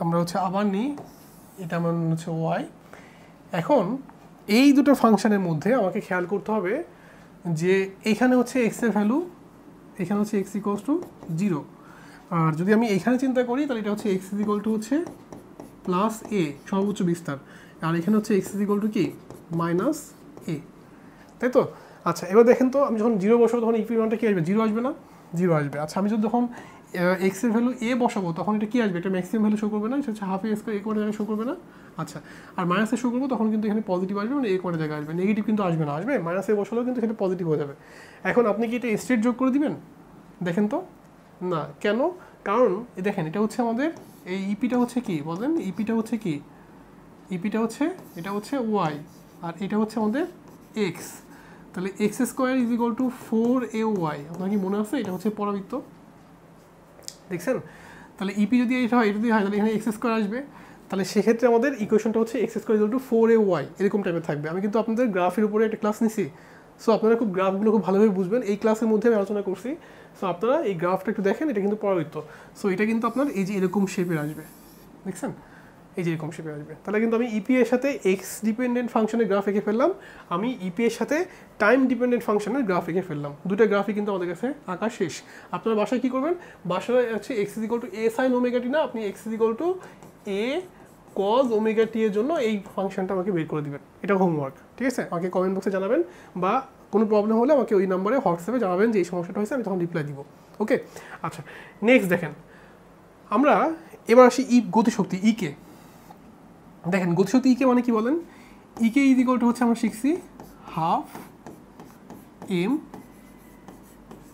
Speaker 1: আমরা হচ্ছে আবার নিই এটা আমার হচ্ছে ওয়াই। এখন এই দুটো ফাংশনের মধ্যে আমাকে খেয়াল করতে হবে যে এখানে হচ্ছে এক্স এর ভ্যালু, এখানে হচ্ছে এক্স ইকুয়ালস টু 0, আর যদি আমি এখানে চিন্তা করি তাহলে এটা হচ্ছে এক্স ইকুয়াল টু হচ্ছে প্লাস এ সর্বোচ্চ বিস্তার, আর এখানে হচ্ছে এক্স ইকুয়াল টু কি মাইনাস এ, তাই তো? আচ্ছা, এবার দেখেন তো, আমি যখন 0 বসাবো তখন ইপি মানটা কি আসবে? 0 আসবে না? 0 আসবে। আচ্ছা, আমি যদি যখন এক্স এর ভ্যালু এ বসাবো তখন এটা কি আসবে? এটা ম্যাক্সিমাম ভ্যালু শো করবে না, এটা হচ্ছে হাফ এ স্কোয়ার, এ কোয়ার জায়গায় শো করবে না। আচ্ছা, আর মাইনাসে শো করবো তখন কিন্তু এখানে পজিটিভ আসবে, মানে এ কোয়ার জায়গায় আসবে, নেগেটিভ কিন্তু আসবে না, আসবে মাইনাসে বসালেও কিন্তু এখানে পজিটিভ হয়ে যাবে। এখন আপনি কি এটা স্ট্রেট যোগ করে দিবেন? দেখেন তো, না, কেন? কারণ দেখেন এটা হচ্ছে আমাদের এই ইপিটা হচ্ছে কি বলেন? ইপিটা হচ্ছে কি? ইপিটা হচ্ছে এটা হচ্ছে ওয়াই, আর এটা হচ্ছে আমাদের এক্স। তাহলে x square is equal two 4ay। আপনার কি মনে আছে? এটা হচ্ছে পরাবৃত্ত, দেখছেন? তাহলে ইপি যদি এটা হয়, এটা যদি হয়, তাহলে এখানে এক্স স্কোয়ার আসবে। তাহলে সেক্ষেত্রে আমাদের ইকুয়েশনটা হচ্ছে x square equal two 4ay, এরকম টাইপের থাকবে। আমি কিন্তু আপনাদের গ্রাফের উপরে একটা ক্লাস নিছি, সো আপনারা খুব গ্রাফগুলো খুব ভালোভাবে বুঝবেন। এই ক্লাসের মধ্যে আমি আলোচনা করছি, সো আপনারা এই গ্রাফটা একটু দেখেন, এটা কিন্তু পরাবৃত্ত। সো এটা কিন্তু আপনার এই যে এরকম শেপের আসবে, দেখছেন? এই যে এরকম শেপে আসবে। তাহলে কিন্তু আমি ইপি এর সাথে এক্স ডিপেন্ডেন্ট ফাংশনের গ্রাফ এঁকে ফেললাম, আমি ইপি এর সাথে টাইম ডিপেন্ডেন্ট ফাংশনের গ্রাফ এঁকে ফেললাম। দুটো গ্রাফই কিন্তু আমাদের কাছে আঁকা শেষ। আপনারা বাসায় কী করবেন? বাসায় হচ্ছে x is equal to a sine omega t না, আপনি x is equal to a cos omega t এর জন্য এই ফাংশনটা আমাকে বের করে দিবেন। এটা হোমওয়ার্ক, ঠিক আছে? আমাকে কমেন্ট বক্সে জানাবেন, বা কোনো প্রবলেম হলে আমাকে ওই নাম্বারে হোয়াটসঅ্যাপে জানাবেন যে এই সমস্যাটা হয়েছে, আমি তখন রিপ্লাই দিব। ওকে, আচ্ছা, নেক্সট দেখেন, আমরা এবার আসি গতিশক্তি ইকে। দেখেন গতিশক্তি ইকে মানে কি বলেন? ইকে ইজ ইকুয়াল টু হচ্ছে আমরা শিখছি হাফ এম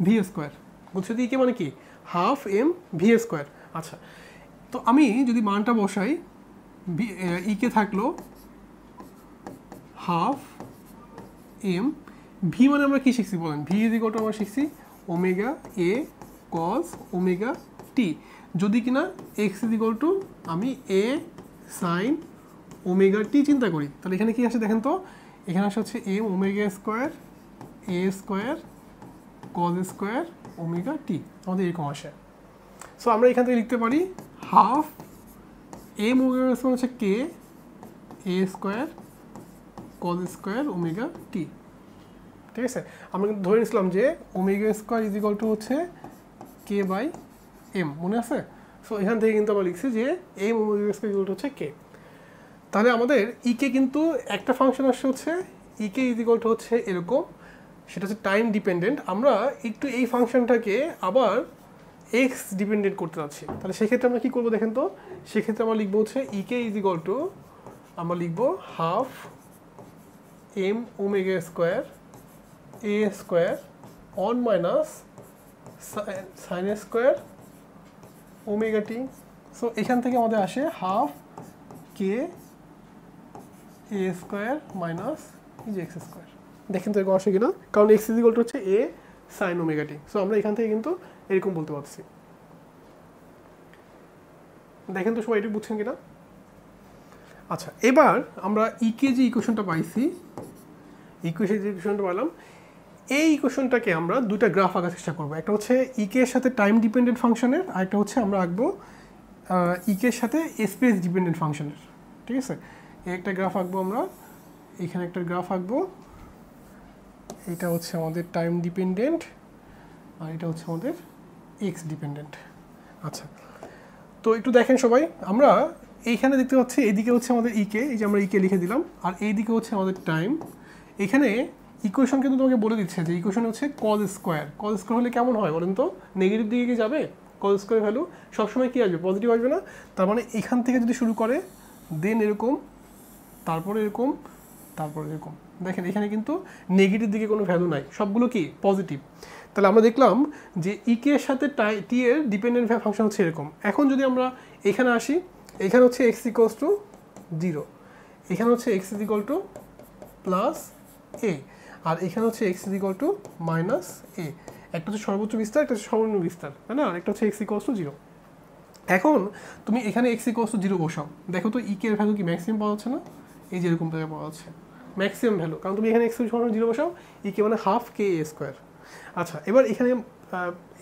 Speaker 1: ভি স্কোয়ার। গতিশক্তি ইকে মানে কি? Half m v square. আচ্ছা, তো আমি যদি মানটা বসাই, ইকে থাকলো হাফ এম, ভি মানে আমরা কি শিখছি বলেন? ভি ইজ ইকুয়াল টু আমরা শিখছি ওমেগা এ কজ ওমেগা টি, যদি কিনা এক্স ইজ ইকুয়াল টু আমি এ সাইন ওমেগা টি চিন্তা করি, তাহলে এখানে কি আসে দেখেন তো? এখানে আসে হচ্ছে M omega square a square cos square omega টি, আমাদের এরকম আসে। সো আমরা এখান থেকে লিখতে পারি হাফ এম ওমেগা স্কোয়ার হচ্ছে কে a square cos square omega টি। ঠিক আছে, আমরা কিন্তু ধরে নিয়েছিলাম যে omega square is equal to হচ্ছে কে বাই এম, মনে আছে? সো এখান থেকে কিন্তু আমরা লিখছি যে m omega square equal to হচ্ছে কে। তাহলে আমাদের ইকে কিন্তু একটা ফাংশন আসছে হচ্ছে ইকে ইজ ইকুয়াল টু হচ্ছে এরকম, সেটা হচ্ছে টাইম ডিপেন্ডেন্ট। আমরা একটু এই ফাংশনটাকে আবার এক্স ডিপেন্ডেন্ট করতে যাচ্ছি, তাহলে সেক্ষেত্রে আমরা কী করবো দেখেন তো? সেক্ষেত্রে আমরা লিখবো হচ্ছে ইকে ইজ ইকুয়াল টু, আমরা লিখবো half m omega square a square on minus sine square omega t. So এখান থেকে আমাদের আসে half k a square minus এই যে এক্স স্কোয়ার। দেখেন তো এরকম আসে কিনা, কারণ এক্স ইজ ইকুয়াল টু হচ্ছে এ সাইন ওমেগা টি। সো আমরা এখান থেকে কিন্তু এরকম বলতে পারছি। দেখেন তো সবাই এটা বুঝছেন কিনা? আচ্ছা, এবার আমরা ইকে যে ইকুয়েশনটা পাইছি, ইকুয়েশনটা পাইলাম, এই ইকুয়েশনটাকে আমরা দুইটা গ্রাফ আঁকার চেষ্টা করবো। একটা হচ্ছে ইকে এর সাথে টাইম ডিপেন্ডেন্ট ফাংশনের, আর একটা হচ্ছে আমরা আঁকবো ইকে এর সাথে স্পেস ডিপেন্ডেন্ট ফাংশনের। ঠিক আছে, একটা গ্রাফ আঁকবো আমরা, এখানে একটা গ্রাফ আঁকবো, এটা হচ্ছে আমাদের টাইম ডিপেন্ডেন্ট আর এটা হচ্ছে আমাদের এক্স ডিপেন্ডেন্ট। আচ্ছা, তো একটু দেখেন সবাই, আমরা এইখানে দেখতে পাচ্ছি এইদিকে হচ্ছে আমাদের ইকে, এই যে আমরা ইকে লিখে দিলাম, আর এইদিকে হচ্ছে আমাদের টাইম। এখানে ইকুয়েশন কিন্তু তোমাকে বলে দিচ্ছে যে ইকুয়েশন হচ্ছে কজ স্কোয়ার। কজ স্কোয়ার হলে কেমন হয় বলেন তো? নেগেটিভ দিকে কি যাবে? কজ স্কোয়ার ভ্যালু সবসময় কী আসবে? পজিটিভ আসবে না? তার মানে এখান থেকে যদি শুরু করে দেন এরকম, তারপরে এরকম, তারপরে এরকম, দেখেন এখানে কিন্তু নেগেটিভ দিকে কোনো ভ্যালু নাই, সবগুলো কি পজিটিভ। তাহলে আমরা দেখলাম যে ইকে এর সাথে টি এর ডিপেন্ডেন্ট ফাংশন হচ্ছে এরকম। এখন যদি আমরা এখানে আসি, এখানে হচ্ছে এক্স ইকুয়ালস টু 0, এখানে হচ্ছে x is equal to plus a, আর এখানে হচ্ছে x is equal to minus a. একটা হচ্ছে সর্বোচ্চ বিস্তার, একটা হচ্ছে সর্বনিম্ন বিস্তার, তাই না? আর একটা হচ্ছে এক্স ইকুয়ালস টু 0। এখন তুমি এখানে এক্স ইকুয়ালস টু 0 বসাও, দেখো তো ইকে এর ভ্যালু কি ম্যাক্সিমাম পাওয়া যাচ্ছে না? এই যে এরকম জায়গায় পাওয়া যাচ্ছে ম্যাক্সিমাম ভ্যালু, কারণ তুমি এখানে এক্স সমান 0 বসাও, ইকে মানে হাফ কে এ স্কোয়ার। আচ্ছা, এবার এখানে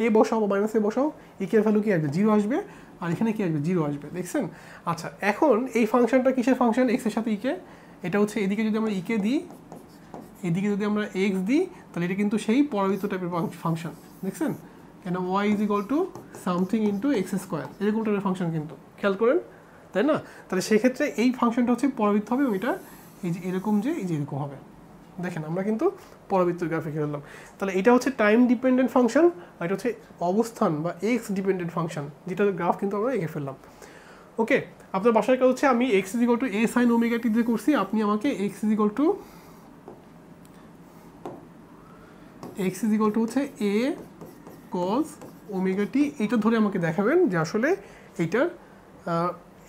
Speaker 1: এ বসাও বা মাইনাস এ বসাও, ইকে এর ভ্যালু কি আসবে? 0 আসবে, আর এখানে কি আসবে? 0 আসবে, দেখছেন? আচ্ছা, এখন এই ফাংশনটা কিসের ফাংশন? এক্স এর সাথে ইকে। এটা হচ্ছে এদিকে যদি আমরা ইকে দিই, এদিকে যদি আমরা এক্স দিই, তাহলে এটা কিন্তু সেই পরাবৃত্ত টাইপের ফাংশন, দেখছেন? কেন y is equal to something into x square, এরকম টাইপের ফাংশন কিন্তু, খেয়াল করেন, তাই না? তাহলে সেক্ষেত্রে এই ফাংশনটা হচ্ছে পরাবৃত্ত হবে, এবং এটা এই যে এরকম, যে এই যে এরকম হবে। দেখেন আমরা কিন্তু পরাবৃত্ত গ্রাফ এঁকে ফেললাম। তাহলে এটা হচ্ছে টাইম ডিপেন্ডেন্ট ফাংশন, আর এটা হচ্ছে অবস্থান বা এক্স ডিপেন্ডেন্ট ফাংশন, যেটা গ্রাফ কিন্তু আমরা এঁকে ফেললাম। ওকে, আপনার বাসার কাজ হচ্ছে আমি x is equal to a sine omega t দিয়ে করছি, আপনি আমাকে এক্স ইজ ইকুয়াল টু হচ্ছে এ কজ ওমেগা টি, এইটা ধরে আমাকে দেখাবেন যে আসলে এইটার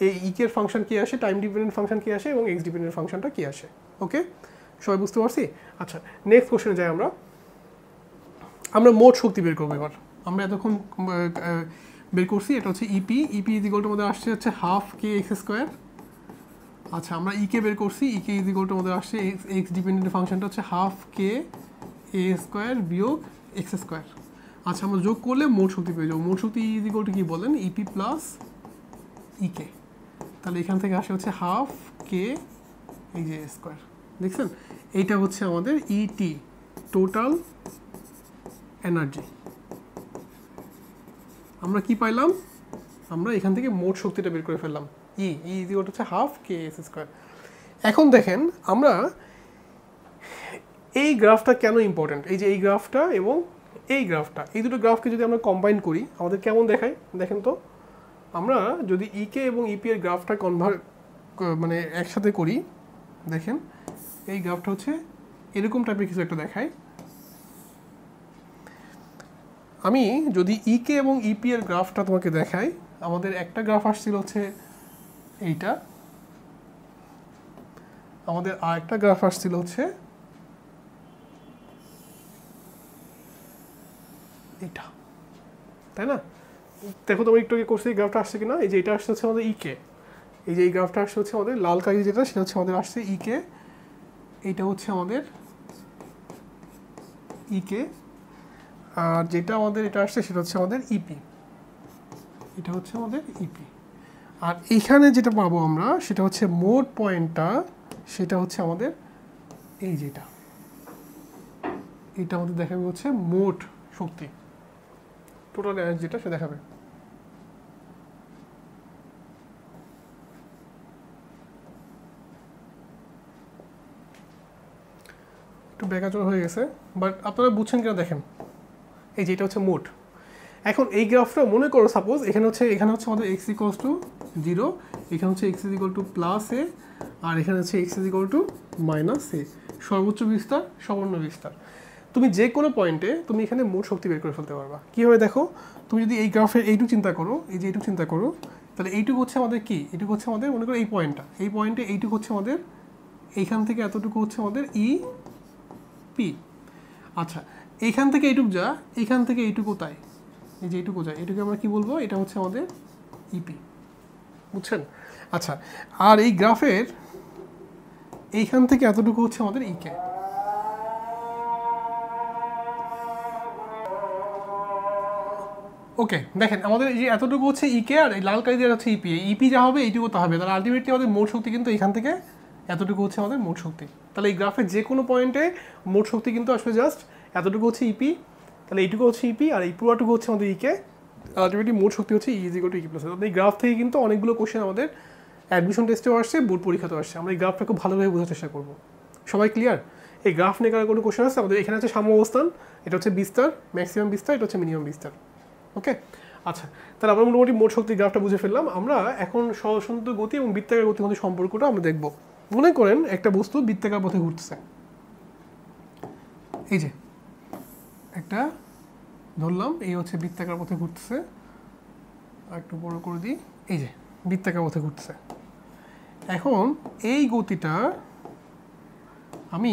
Speaker 1: এই ইকের ফাংশন কী আসে, টাইম ডিপেন্ডেন্ট ফাংশন কী আসে, এবং এক্স ডিপেন্ডেন্ট ফাংশনটা কী আসে। ওকে, সবাই বুঝতে পারছি? আচ্ছা, নেক্সট কোশ্চেনে যাই আমরা মোট শক্তি বের করবো। এবার আমরা এতক্ষণ বের করছি, এটা হচ্ছে ইপি ইজ ইকুয়াল টু আমাদের আসছে হচ্ছে হাফ কে এক্স স্কোয়ার। আচ্ছা, আমরা ইকে বের করছি, ইকে ইজ ইকুয়াল টু আমাদের আসছে এক্স ডিপেন্ডেন্ট ফাংশনটা হচ্ছে হাফ কে এ স্কোয়ার বিয়োগ এক্স স্কোয়ার। আচ্ছা, আমরা যোগ করলে মোট শক্তি পেয়ে যাবো। মোট শক্তি ইজ ইকুয়াল টু কী বলেন? ইপি প্লাস ইকে। তাহলে এখান থেকে আসে হচ্ছে হাফ কে এই যে স্কোয়ার, দেখছেন? এইটা হচ্ছে আমাদের ইটি, টোটাল এনার্জি। আমরা কি পাইলাম? আমরা এখান থেকে মোট শক্তিটা বের করে ফেললাম, ইজ ইকুয়াল টু হচ্ছে হাফ কে এস স্কোয়ার। এখন দেখেন আমরা এই গ্রাফটা কেন ইম্পর্টেন্ট, এই যে এই গ্রাফটা এবং এই গ্রাফটা, এই দুটো গ্রাফকে যদি আমরা কম্বাইন করি আমাদের কেমন দেখায় দেখেন তো। আমরা যদি ইকে এবং ইপি এর গ্রাফটা মানে একসাথে করি, দেখেন এই গ্রাফটা হচ্ছে এরকম টাইপের কিছু একটা দেখায়। আমি যদি ইকে এবং ইপি এর গ্রাফটা তোমাকে দেখাই, আমাদের একটা গ্রাফ আসছিল হচ্ছে এইটা, আমাদের আরেকটা গ্রাফ আসছিল হচ্ছে এটা, তাই না? দেখো তোমার একটু করছি এই গ্রাফটা আসছে কিনা। এই যে এটা আসছে হচ্ছে আমাদের ইকে, এই যে এই গ্রাফটা আসছে হচ্ছে আমাদের লাল কালি যেটা, সেটা হচ্ছে আমাদের আসছে ইকে, এইটা হচ্ছে আমাদের ইকে, আর যেটা আমাদের এটা আসছে সেটা হচ্ছে আমাদের ইপি, এটা হচ্ছে আমাদের ইপি। আর এইখানে যেটা পাবো আমরা সেটা হচ্ছে মোট পয়েন্টটা, সেটা হচ্ছে আমাদের এই যেটা, এটা আমাদের দেখাবে হচ্ছে মোট শক্তি, টোটাল এনার্জি যেটা সে দেখাবে। একটু বেকাচল হয়ে গেছে, বাট আপনারা বুঝছেন কিনা দেখেন, এই যে এটা হচ্ছে মোট। এখন এই গ্রাফটা মনে করো সাপোজ এখানে হচ্ছে আমাদের এক্স ইকুয়ালস টু 0, এখানে হচ্ছে x is equal to plus a, আর এখানে হচ্ছে x is equal to minus a, সর্বোচ্চ বিস্তার সর্বনিম্ন বিস্তার। তুমি যে কোনো পয়েন্টে তুমি এখানে মোট শক্তি বের করে ফেলতে পারবা। কীভাবে দেখো, তুমি যদি এই গ্রাফের এইটুকু চিন্তা করো, এই যে এইটুকু চিন্তা করো, তাহলে এইটুকু হচ্ছে আমাদের কি, এইটুকু হচ্ছে আমাদের মনে করো এই পয়েন্টটা, এই পয়েন্টে এইটুকু হচ্ছে আমাদের, এইখান থেকে এতটুকু হচ্ছে আমাদের ই পি। আচ্ছা, এইখান থেকে এইটুকু যা, এইখান থেকে এইটুকু তাই, এই যে এইটুকু যায়, এটুকু আমরা কি বলবো, এটা হচ্ছে আমাদের ইপি, বুঝছেন? আচ্ছা, আর এই গ্রাফের এইখান থেকে এতটুকু হচ্ছে আমাদের ইকে। ওকে, দেখেন আমাদের এই যে এতটুকু হচ্ছে ইকে, আর এই লাল কালি দিয়ে হচ্ছে ইপি, ইপি যা হবে এইটুকু তা হবে, তাহলে আলটিমেটলি আমাদের মোট শক্তি কিন্তু এখান থেকে এতটুকু হচ্ছে আমাদের মোট শক্তি। তাহলে এই গ্রাফের যে কোনো পয়েন্টে মোট শক্তি কিন্তু আসলে জাস্ট এতটুকু হচ্ছে ইপি, তাহলে এইটুকু হচ্ছে ইপি, আর এই পুরোটুকু হচ্ছে আমাদের ইকে, আলটিমেটলি মোট শক্তি হচ্ছে ই is equal two E K plus. এই গ্রাফ থেকে কিন্তু অনেকগুলো কোশ্চেন আমাদের অ্যাডমিশন টেস্টেও আসছে, বোর্ড পরীক্ষাতেও আসছে। আমরা এই গ্রাফটা খুব ভালোভাবে বোঝার চেষ্টা করবো। সবাই ক্লিয়ার? এই গ্রাফ নিয়ে কারো কোনো কোশ্চেন আছে? আমাদের এখানে হচ্ছে সাম্য অবস্থান, এটা হচ্ছে বিস্তার, ম্যাক্সিমাম বিস্তার, এটা হচ্ছে মিনিমাম বিস্তার। ওকে, আচ্ছা, তাহলে আমরা মোটামুটি মোট শক্তির গ্রাফটা বুঝে ফেললাম। আমরা এখন সহস্রান্ত গতি এবং বৃত্তাকার গতির মধ্যে সম্পর্কটা আমরা দেখব। মনে করেন একটা বস্তু বৃত্তাকার পথে ঘুরতেছে, এই যে একটা ধরলাম, এই হচ্ছে বৃত্তাকার পথে ঘুরতেছে, একটু বড় করে দিই, এই যে বৃত্তাকার পথে ঘুরতেছে। এখন এই গতিটা আমি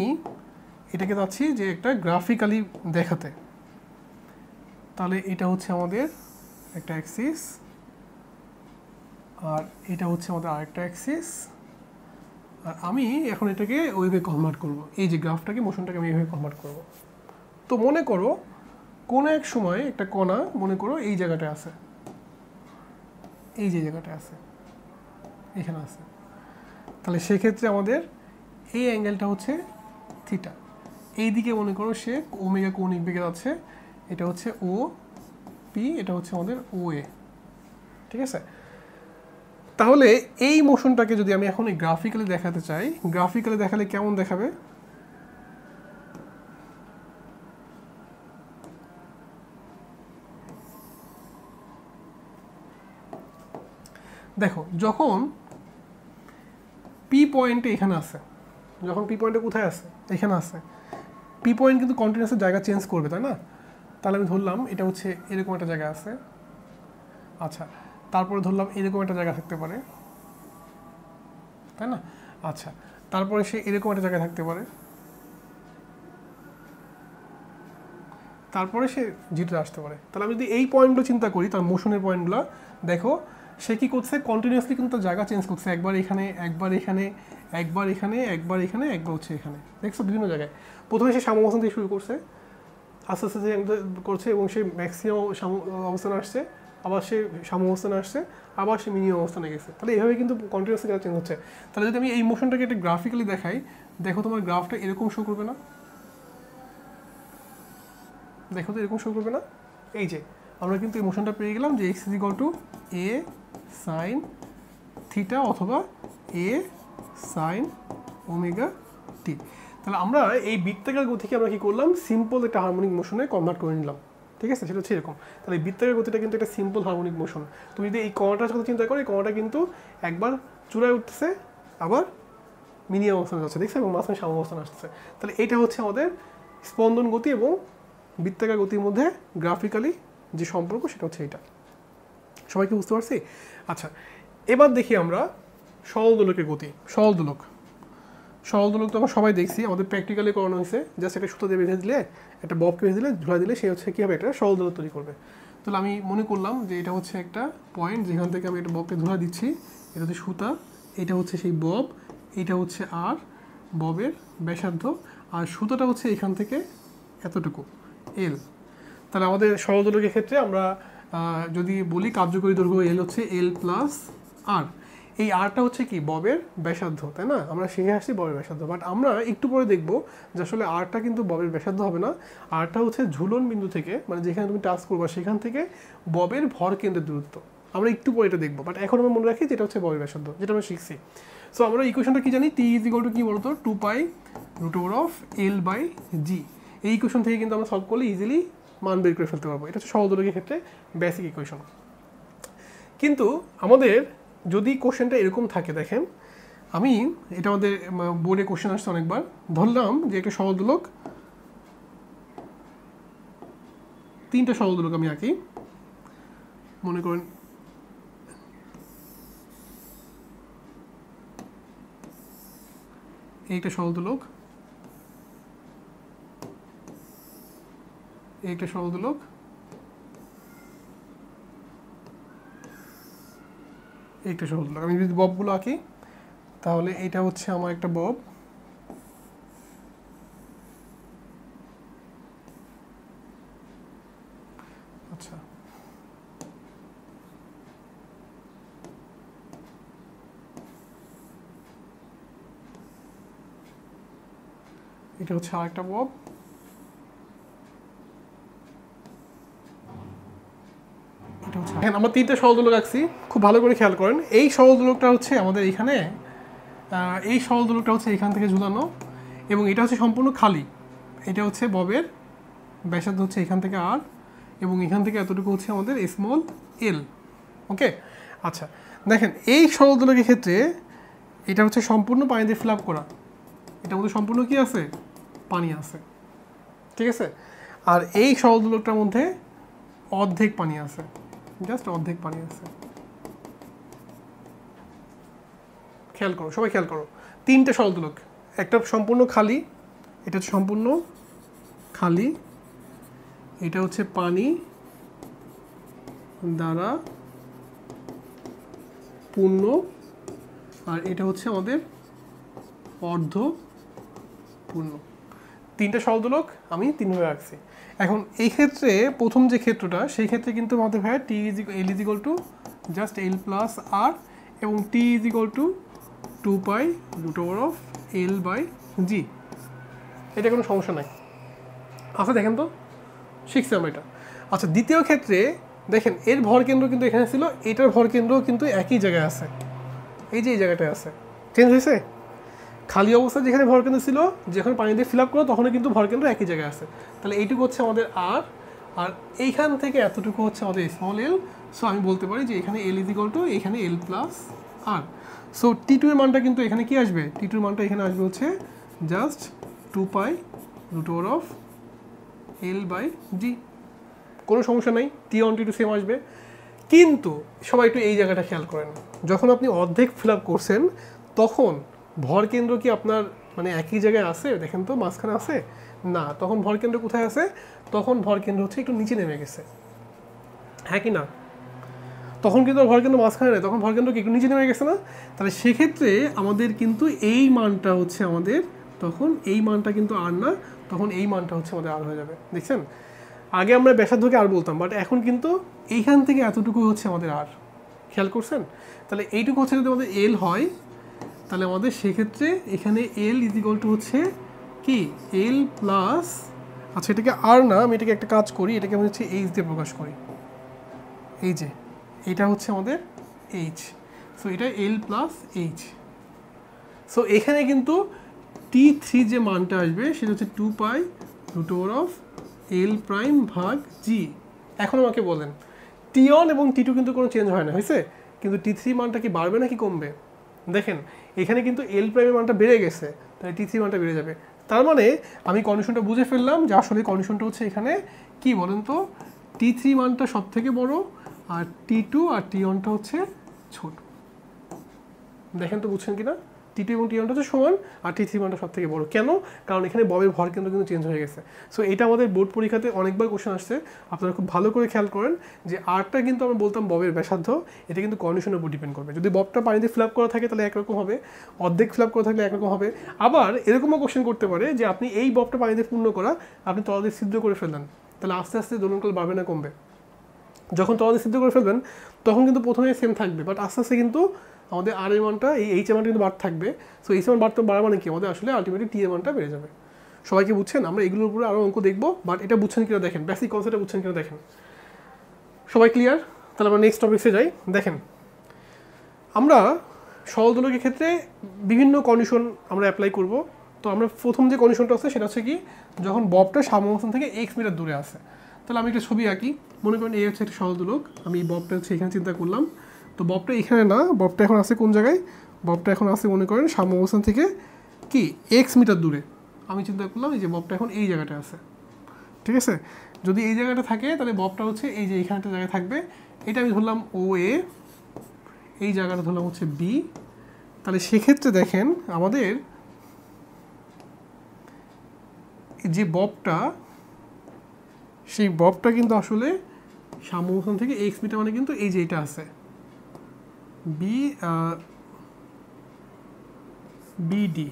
Speaker 1: এটাকে চাচ্ছি যে একটা গ্রাফিক্যালি দেখাতে, তাহলে এটা হচ্ছে আমাদের একটা অ্যাক্সিস, আর এটা হচ্ছে আমাদের আরেকটা অ্যাক্সিস, আর আমি এখন এটাকে ওইভাবে কনভার্ট করব, এই যে গ্রাফটাকে, মোশনটাকে আমি এইভাবে কনভার্ট করব। তো মনে করো কোনো এক সময় একটা কণা মনে করো এই জায়গাটায় আছে, এই যে জায়গাটায় আছে, এখানে আছে, তাহলে সেক্ষেত্রে আমাদের এই অ্যাঙ্গেলটা হচ্ছে থিটা। এই দিকে মনে করো সে ওমেগা কৌণিক বেগে যাচ্ছে, এটা হচ্ছে ও পি, এটা হচ্ছে আমাদের ও এ, ঠিক আছে? তাহলে এই মোশনটাকে যদি আমি এখন গ্রাফিক্যালি দেখাতে চাই, গ্রাফিক্যালি দেখালে কেমন দেখাবে? দেখো, যখন পি পয়েন্টে এখানে আছে, যখন পি পয়েন্টে কোথায় আছে, এখানে আছে, পি পয়েন্ট কিন্তু কন্টিনিউয়াসলি জায়গা চেঞ্জ করবে, তাই না? তাহলে আমি ধরলাম এটা হচ্ছে এরকম একটা জায়গা আছে, আচ্ছা, তারপরে ধরলাম এরকম একটা জায়গা থাকতে পারে, তাই না? আচ্ছা, তারপরে সে এরকম একটা জায়গায় থাকতে পারে, তারপরে সে জিরোতে আসতে পারে। তাহলে আমি যদি এই পয়েন্টগুলো চিন্তা করি, তার মোশনের পয়েন্টগুলো দেখো, সে কী করছে, কন্টিনিউয়াসলি কিন্তু তার জায়গা চেঞ্জ করছে, একবার এখানে, একবার এখানে, একবার এখানে, একবার এখানে, একবার হচ্ছে এখানে, দেখছো বিভিন্ন জায়গায়। প্রথমে সে সাম্যাবস্থান থেকে শুরু করছে, আস্তে আস্তে করছে, এবং সে ম্যাক্সিমাম অবস্থানে আসছে, আবার সে সাম্যাবস্থানে আসছে, আবার সে মিনিমাম অবস্থানে গেছে। তাহলে এইভাবে কিন্তু কন্টিনিউয়াসলি চেঞ্জ হচ্ছে। তাহলে যদি আমি এই মোশনটাকে একটা গ্রাফিক্যালি দেখাই, দেখো তোমার গ্রাফটা এরকম শো করবে না? দেখো তো এরকম শো করবে না? এই যে আমরা কিন্তু এই মোশনটা পেয়ে গেলাম যে x is equal to a sine theta অথবা এ সাইন ওমেগা টি। তাহলে আমরা এই বৃত্তাকার গতিকে আমরা কী করলাম, সিম্পল একটা হারমোনিক মোশনে কনভার্ট করে নিলাম, ঠিক আছে? সেটা হচ্ছে এরকম। তাহলে এই বৃত্তাকার গতিটা কিন্তু একটা সিম্পল হারমোনিক মোশন। তুমি যদি এই কণাটার কথা চিন্তা করো, এই কণাটা কিন্তু একবার চূড়ায় উঠতেছে, আবার মিনিমাম অবস্থানে যাচ্ছে, দেখছে, এবং মাঝখানে সাম্যাবস্থানে আসতেছে। তাহলে এটা হচ্ছে আমাদের স্পন্দন গতি এবং বৃত্তাকার গতির মধ্যে গ্রাফিক্যালি যে সম্পর্ক, সেটা হচ্ছে এটা। সবাইকে বুঝতে পারছি? আচ্ছা, এবার দেখি আমরা সরল দোলকের গতি। সরল দোলক তো আমরা সবাই দেখছি, আমাদের প্র্যাকটিক্যালি করানো হয়েছে। জাস্ট একটা সুতো দিয়ে বেঁধে দিলে, একটা ববকে বেঁধে দিলে, ঝুলা দিলে, সে হচ্ছে কী হবে, একটা সরল দোলক তৈরি করবে। তাহলে আমি মনে করলাম যে এটা হচ্ছে একটা পয়েন্ট, যেখান থেকে আমি একটা ববকে ঝুলা দিচ্ছি, এটা হচ্ছে সুতা, এটা হচ্ছে সেই বব, এটা হচ্ছে আর ববের ব্যাসার্ধ, আর সুতাটা হচ্ছে এখান থেকে এতটুকু এল। তাহলে তাহলে আমাদের সরল দোলকের ক্ষেত্রে আমরা যদি বলি কার্যকরী দৈর্ঘ্য এল হচ্ছে এল প্লাস আর। এই আরটা হচ্ছে কি ববের ব্যাসার্ধ, তাই না? আমরা শিখে আসছি ববের ব্যাসার্ধ, বাট আমরা একটু পরে দেখব যে আসলে আরটা কিন্তু ববের ব্যাসার্ধ হবে না। আরটা হচ্ছে ঝুলন বিন্দু থেকে, মানে যেখানে তুমি টাচ করবা সেখান থেকে ববের ভর কেন্দ্রের দূরত্ব। আমরা একটু পরে এটা দেখবো, বাট এখন আমরা মনে রাখি যেটা হচ্ছে ববের ব্যাসার্ধ, যেটা আমরা শিখছি। সো আমরা ইকুয়েশনটা কি জানি, টি ইজ ইকুয়াল টু কি বলতো, 2π√L/g। এই ইকুয়েশন থেকে কিন্তু আমরা সলভ করলে ইজিলি মান বের করে ফেলতে পারবো। এটা হচ্ছে সরল দোলকের ক্ষেত্রে বেসিক ইকুয়েশন। কিন্তু আমাদের যদি কোশ্চেনটা এরকম থাকে, দেখেন আমি এটা আমাদের বোর্ডে কোশ্চেন আসছে অনেকবার, ধরলাম যে একটা সরল দোলক, 3টা সরল দোলক আমি আঁকি। মনে করেন এইটা সরল দোলক, এইটা সরল দোলক, এইটা সরল দোলক। আমি যদি ববগুলো আঁকি তাহলে এটা হচ্ছে আমার একটা বব, আচ্ছা এটা হচ্ছে আরেকটা বব, এটা হচ্ছে। এখন আমরা 3টে সরল দোলক আঁকছি, খুব ভালো করে খেয়াল করেন। এই সরল দোলকটা হচ্ছে আমাদের এখানে, এই সরল দোলকটা হচ্ছে এখান থেকে ঝুলানো, এবং এটা হচ্ছে সম্পূর্ণ খালি। এটা হচ্ছে ববের ব্যাসার্ধ হচ্ছে এখান থেকে আর, এবং এখান থেকে এতটুকু হচ্ছে আমাদের স্মল এল। ওকে, আচ্ছা দেখেন এই সরল দোলকের ক্ষেত্রে এটা হচ্ছে সম্পূর্ণ পানি দিয়ে ফিল আপ করা, এটার মধ্যে সম্পূর্ণ কি আছে, পানি আছে, ঠিক আছে? আর এই সরল দোলকটার মধ্যে অর্ধেক পানি আছে, জাস্ট অর্ধেক পানি আছে। খেয়াল করো, সবাই খেয়াল করো, 3টে সরল দোলক, একটা সম্পূর্ণ খালি, এটা হচ্ছে সম্পূর্ণ খালি, এটা হচ্ছে পানি দ্বারা পূর্ণ, আর এটা হচ্ছে আমাদের অর্ধ পূর্ণ। 3টে সরল দোলক আমি 3ভাবে রাখছি। এখন এই ক্ষেত্রে প্রথম যে ক্ষেত্রটা, সেই ক্ষেত্রে কিন্তু আমাদের ভাইয়া t is l is equal to just l plus r, এবং t is equal two 2π√L/g। এটা কোনো সমস্যা নাই। আচ্ছা দেখেন তো, শিখছি আমরা এটা। আচ্ছা দ্বিতীয় ক্ষেত্রে দেখেন এর ভর কেন্দ্র কিন্তু এখানে ছিল, এটার ভর কেন্দ্র কিন্তু একই জায়গায় আছে, এই যে এই জায়গাটায় আছে, চেঞ্জ হয়েছে। খালি অবস্থায় যেখানে ভর কেন্দ্র ছিল, যখন পানি দিয়ে ফিল আপ করো তখনও কিন্তু ভর কেন্দ্র একই জায়গায় আছে। তাহলে এইটুকু হচ্ছে আমাদের আর, আর এইখান থেকে এতটুকু হচ্ছে আমাদের স্মল এল। সো আমি বলতে পারি যে এখানে এল ইজ ইকুয়াল টু এখানে এল প্লাস আর। সো টি2 এর মানটা কিন্তু এখানে কি আসবে, টি2 এর মানটা এখানে আসবে হচ্ছে জাস্ট 2π√L/g। কোনো সমস্যা নাই, T1 T2 সেম আসবে। কিন্তু সবাই একটু এই জায়গাটা খেয়াল করেন, যখন আপনি অর্ধেক ফিল আপ করছেন তখন ভর কেন্দ্র কি আপনার মানে একই জায়গায় আছে? দেখেন তো মাঝখানে আছে না, তখন ভর কেন্দ্র কোথায় আছে? তখন ভর কেন্দ্র হচ্ছে একটু নিচে নেমে গেছে, হ্যাঁ কি না? তখন কিন্তু ভর কেন্দ্র মাঝখানে নেই, তখন ভর কেন্দ্র কি একটু নিচে নেমে গেছে না? তাহলে সেক্ষেত্রে আমাদের কিন্তু এই মানটা হচ্ছে আমাদের, তখন এই মানটা কিন্তু আর না, তখন এই মানটা হচ্ছে আমাদের আর হয়ে যাবে। দেখছেন, আগে আমরা ব্যাসার্ধকে আর বলতাম, বাট এখন কিন্তু এইখান থেকে এতটুকু হচ্ছে আমাদের আর। খেয়াল করছেন? তাহলে এইটুকু হচ্ছে যদি আমাদের এল হয়, তাহলে আমাদের সেক্ষেত্রে এখানে এল ইজ ইকুয়াল টু হচ্ছে কি এল প্লাস, আচ্ছা এটাকে আর না, আমি এটাকে একটা কাজ করি, এটাকে আমি হচ্ছে এইচ দিয়ে প্রকাশ করি, এই যে এটা হচ্ছে আমাদের এইচ। সো এটা এল প্লাস এইচ। সো এখানে কিন্তু T3 যে মানটা আসবে সেটা হচ্ছে 2π√L'/g। এখন আমাকে বলেন T1 এবং T2 কিন্তু কোনো চেঞ্জ হয় না, হয়েছে? কিন্তু T3 মানটা কি বাড়বে নাকি কমবে? দেখেন এখানে কিন্তু L' এর মানটা বেড়ে গেছে, তাই T3 মানটা বেড়ে যাবে। তার মানে আমি কন্ডিশনটা বুঝে ফেললাম যে আসলে কন্ডিশনটা হচ্ছে এখানে কি বলেন তো, T3 মানটা সব থেকে বড়, আর T2 আর T1টা হচ্ছে ছোট। দেখেন তো বুঝছেন কিনা, T2 এবং T1টা হচ্ছে সমান, আর T3 মানটা সব থেকে বড়। কেন? কারণ এখানে ববের ভর কেন্দ্র কিন্তু চেঞ্জ হয়ে গেছে। সো এটা আমাদের বোর্ড পরীক্ষাতে অনেকবার কোশ্চেন আসছে, আপনারা খুব ভালো করে খেয়াল করেন যে আরটা কিন্তু আমরা বলতাম ববের ব্যাসার্ধ, এটা কিন্তু কন্ডিশনের উপর ডিপেন্ড করবে। যদি ববটা পানিতে ফিল আপ করা থাকে তাহলে একরকম হবে, অর্ধেক ফিল আপ করা থাকলে একরকম হবে। আবার এরকমও কোশ্চেন করতে পারে যে আপনি এই ববটা পানিতে পূর্ণ করা, আপনি তলাতে ছিদ্র করে ফেললেন, তাহলে আস্তে আস্তে দোলনকাল বাড়বে না কমবে? যখন তোমাদের সিদ্ধ করে ফেলবেন তখন কিন্তু প্রথমে সেম থাকবে, বাট আস্তে আস্তে কিন্তু আমাদের আর এর মানটা এই এইচ এর মানটা কিন্তু বাড়তে থাকবে। সো এইচ এর মান বাড়া মানে কি, আমাদের আসলে আলটিমেটলি টি এর মানটা বেড়ে যাবে। সবাইকে বুঝছেন? আমরা এগুলোর উপরে আরও অঙ্ক দেখবো, বাট এটা বুঝছেন কিনা দেখেন, বেসিক কনসেপ্টটা বুঝছেন কিনা দেখেন। সবাই ক্লিয়ার? তাহলে আমরা নেক্সট টপিক্সে যাই। দেখেন, আমরা সরল দোলকের ক্ষেত্রে বিভিন্ন কন্ডিশন আমরা অ্যাপ্লাই করব। তো আমরা প্রথম যে কন্ডিশনটা আছে সেটা হচ্ছে কি, যখন ববটা সাম্যাবস্থান থেকে এক্স মিটার দূরে আসে। তাহলে আমি একটা ছবি আঁকি, মনে করেন এই হচ্ছে একটা সরল দোলক, আমি এই ববটা হচ্ছে এখানে চিন্তা করলাম। তো ববটা এখানে না, ববটা এখন আছে কোন জায়গায়? ববটা এখন আছে মনে করেন সাম্যাবস্থান থেকে কি এক্স মিটার দূরে। আমি চিন্তা করলাম এই যে ববটা এখন এই জায়গাটা আছে, ঠিক আছে? যদি এই জায়গাটা থাকে তাহলে ববটা হচ্ছে এই যে এইখানটা জায়গায় থাকবে। এটা আমি ধরলাম ও এ, এই জায়গাটা ধরলাম হচ্ছে বি। তাহলে সেক্ষেত্রে দেখেন আমাদের যে ববটা, সেই ববটা কিন্তু আসলে সাম্যাবস্থান থেকে এক্স মিটার মানে কিন্তু এই যে এটা আছে বি বিডি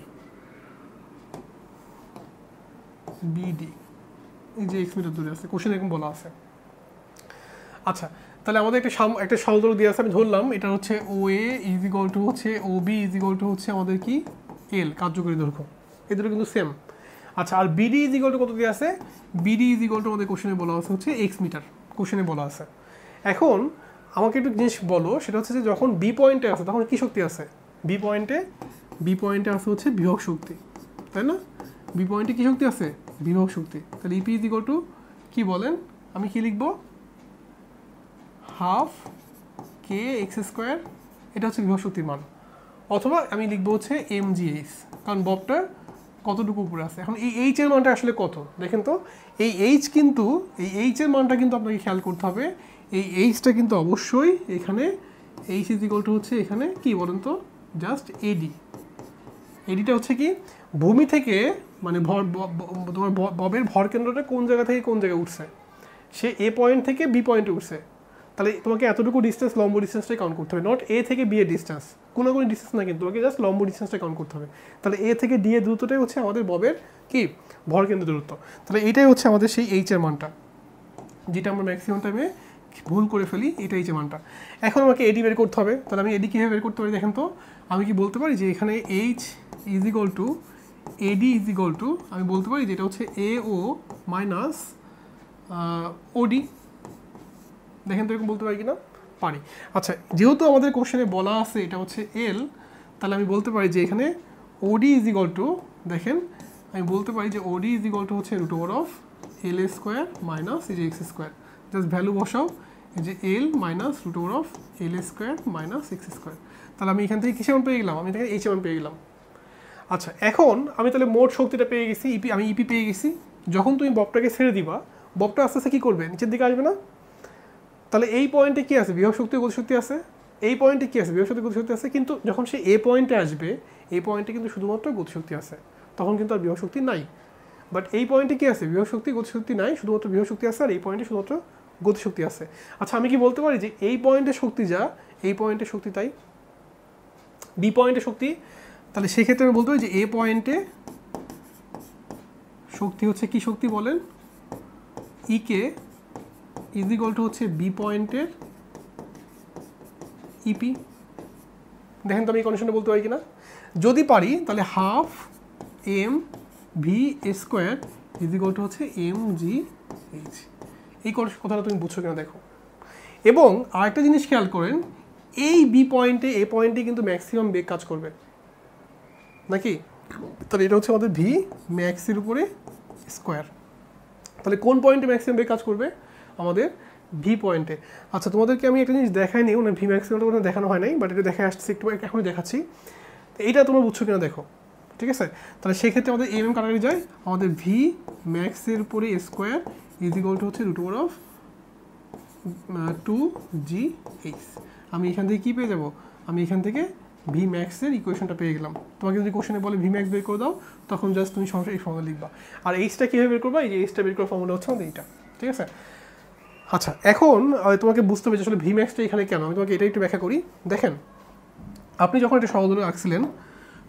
Speaker 1: বিডি, এই যে এক্স মিটার দূরে আছে, কোশ্চেন এরকম বলা আছে। আচ্ছা, তাহলে আমাদের একটা সরল দোলক দিয়ে আছে, আমি ধরলাম এটা হচ্ছে ও এ ইজ ইকুয়াল টু হচ্ছে ও বি ইজ ইকুয়াল টু হচ্ছে আমাদের কি এল, কার্যকরী দৈর্ঘ্য। এই দুটো কিন্তু সেম। আচ্ছা, আর বিডি ইজ ইকুয়াল টু কত দিয়ে আছে? বিডি ইজ ইকুয়াল টু আমাদের কোশ্চেনে বলা আছে হচ্ছে এক্স মিটার, কোশ্চেনে বলা আছে। এখন আমাকে একটু জিনিস বলো, সেটা হচ্ছে যে যখন বি পয়েন্টে আছে তখন কি শক্তি আছে? বি পয়েন্টে আছে হচ্ছে বিভব শক্তি, তাই না? বি পয়েন্টে কি শক্তি আছে? বিভব শক্তি। তাহলে ইপি ইজ ইকুয়াল টু কি বলেন, আমি কি লিখবো? হাফ কে এক্স স্কোয়ার, এটা হচ্ছে বিভব শক্তির মান। অথবা আমি লিখবো হচ্ছে এম জি এইচ, কারণ ববটা কতটুকু উপরে আছে। এখন এই এইচ এর মানটা আসলে কত দেখেন তো। এই এইচ এর মানটা কিন্তু আপনাকে খেয়াল করতে হবে। এই এইচটা কিন্তু অবশ্যই এখানে এইচ ইজ ইকুয়াল টু হচ্ছে এখানে কি বলেন তো, জাস্ট এডি। এডিটা হচ্ছে কি ভূমি থেকে, মানে তোমার ববের ভর কেন্দ্রটা কোন জায়গা থেকে কোন জায়গায় উঠছে, সে এ পয়েন্ট থেকে বি পয়েন্টে উঠছে। তাহলে তোমাকে এতটুকু ডিস্টেন্স, লম্ব ডিস্টেন্সটাই কাউন্ট করতে হবে, নট এ থেকে বি এর ডিস্টেন্স, কোনো ডিস্টেন্স না, কিন্তু তোমাকে জাস্ট লম্ব ডিস্টেন্সটা কাউন্ট করতে হবে। তাহলে এ থেকে ডি এর দূরত্বটাই হচ্ছে আমাদের ববের কি ভরকেন্দ্র দূরত্ব। তাহলে এটাই হচ্ছে আমাদের সেই এইচ এর মানটা, যেটা আমরা ম্যাক্সিমাম টাইমে ভুল করে ফেলি, এটা এইচ এর মানটা। এখন আমাকে এডি বের করতে হবে। তাহলে আমি এডি কীভাবে বের করতে পারি দেখেন তো। আমি কি বলতে পারি যে এখানে H is equal two eddy is equal two, আমি বলতে পারি যেটা হচ্ছে এ ও মাইনাস ওডি। দেখেন তো এরকম বলতে পারি কিনা? পারি। আচ্ছা, যেহেতু আমাদের কোশ্চেনে বলা আছে এটা হচ্ছে এল, তাহলে আমি বলতে পারি যে এখানে ওডি ইজ ইকুয়াল টু, দেখেন আমি বলতে পারি যে ওডি ইজ ইকুয়াল টু হচ্ছে root over of l square minus এই যে এক্স স্কোয়ার। জাস্ট ভ্যালু বসাও, এই যে l minus root over of l square minus x square. তাহলে আমি এখান থেকে কিসে মান পেয়ে গেলাম? আমি এখানে এইচ মান পেয়ে গেলাম। আচ্ছা, এখন আমি তাহলে মোট শক্তিটা পেয়ে গেছি, আমি ইপি পেয়ে গেছি। যখন তুমি ববটাকে ছেড়ে দিবা, ববটা আস্তে আস্তে কী করবে? নিচের দিকে আসবে না? তাহলে এই পয়েন্টে কী আছে? বিভব শক্তি, গতিশক্তি আছে। এই পয়েন্টে কী আছে? বিভব শক্তি, গতিশক্তি আছে। কিন্তু যখন সে এ পয়েন্টে আসবে, এই পয়েন্টে কিন্তু শুধুমাত্র গতিশক্তি আছে, তখন কিন্তু আর বিভব শক্তি নাই। বাট এই পয়েন্টে কী আছে? বিভব শক্তি, গতিশক্তি নাই, শুধুমাত্র বিভব শক্তি আছে, আর এই পয়েন্টে শুধুমাত্র গতিশক্তি আছে। আচ্ছা, আমি কি বলতে পারি যে এই পয়েন্টের শক্তি যা, এই পয়েন্টের শক্তি তাই? বি পয়েন্টের শক্তি, তাহলে সেক্ষেত্রে আমি বলতে পারি যে এ পয়েন্টে শক্তি হচ্ছে কি শক্তি বলেন? ইকে ইজ ইকুয়াল টু হচ্ছে বি পয়েন্টের ইপি। দেখেন তো আমি এই কন্ডিশনটা বলতে পারি কিনা। যদি পারি তাহলে half m v square is equal to হচ্ছে এম জি এইচ। এই কথাটা তুমি বুঝছো কিনা দেখো। এবং আরেকটা জিনিস খেয়াল করেন, এই বি পয়েন্টে এ পয়েন্টে কিন্তু ম্যাক্সিমাম বেগ কাজ করবে নাকি? তাহলে এটা হচ্ছে আমাদের ভি ম্যাক্সের উপরে স্কোয়ার। তাহলে কোন পয়েন্টে ম্যাক্সিমাম বেগ কাজ করবে? আমাদের ভি পয়েন্টে। আচ্ছা, তোমাদেরকে আমি একটা জিনিস দেখাইনি, মানে ভি ম্যাক্সিমামটা কোনো দেখানো হয় নাই, বাট এটা দেখা আসছে একটু, এখনই দেখাচ্ছি। এইটা তোমরা বুঝছো কিনা দেখো, ঠিক আছে? তাহলে সেক্ষেত্রে আমাদের এম কাটাকাটি যায়, আমাদের ভি ম্যাক্সের উপরে স্কোয়ার ইজ ইকুয়াল টু হচ্ছে রুট ওভার অফ 2GH। আমি এখান থেকে কী পেয়ে যাব? আমি এখান থেকে ভি ম্যাক্সের ইকুয়েশনটা পেয়ে গেলাম। তোমাকে যদি কোশ্চেনে বলে ভি ম্যাক্স বের করে দাও, তখন জাস্ট তুমি সরাসরি এই ফর্মুলা লিখবা। আর এইচটা কীভাবে বের করবা? এই যে এইচটা বের করার ফর্মুলা হচ্ছে আমাদের এইটা, ঠিক আছে? আচ্ছা, এখন তোমাকে বুঝতে হবে যে আসলে ভি ম্যাক্সটা এখানে কেন। আমি তোমাকে এটা একটু ব্যাখ্যা করি। দেখেন, আপনি যখন একটা সরল দোলক আঁকছিলেন,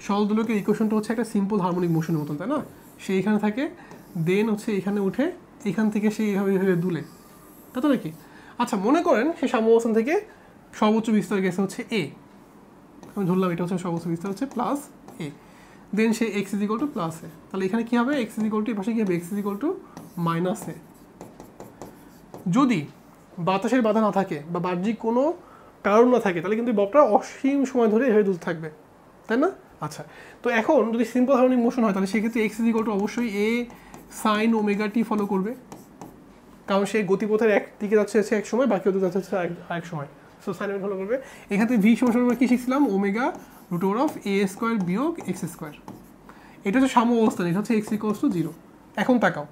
Speaker 1: সরল দোলকের ইকুয়েশনটা হচ্ছে একটা সিম্পল হারমোনিক মোশনের মতন, তাই না? সে এখানে থাকে, দেন হচ্ছে এখানে উঠে এখান থেকে সে এইভাবে দুলে, তাই তো নাকি? আচ্ছা মনে করেন সে সাম্য অবস্থান থেকে সর্বোচ্চ বিস্তার গেছে হচ্ছে এ, আমি ধরলাম এটা হচ্ছে সর্বোচ্চ বিস্তার হচ্ছে plus a, then say x is equal to plus a, তাহলে এখানে কী হবে x is equal to, a পাশে কী হবে x is equal to minus a. যদি বাতাসের বাধা না থাকে বা বাহ্যিক কোনো কারণ না থাকে তাহলে কিন্তু ববটা অসীম সময় ধরে এভাবে দুলতে থাকবে, তাই না? আচ্ছা, তো এখন যদি সিম্পল হার্মোনিক মোশন হয় তাহলে সেক্ষেত্রে এক্স ইজ ইকুয়াল টু অবশ্যই এ সাইন ওমেগা টি ফলো করবে, কারণ সেই গতিপথের এক দিকে যাচ্ছে হচ্ছে এক সময়, বাকি ওদিকে যাচ্ছে হচ্ছে আরেক সময়, সো সাইন ওমেগা ফলো করবে। এক্ষেত্রে ভি সমান আমরা কী শিখছিলাম, omega root over of a square বিয়োগ এক্স স্কোয়ার। এটা হচ্ছে সাম্য অবস্থান, এটা হচ্ছে এক্স ইকুয়ালস টু 0। এখন তাকাও,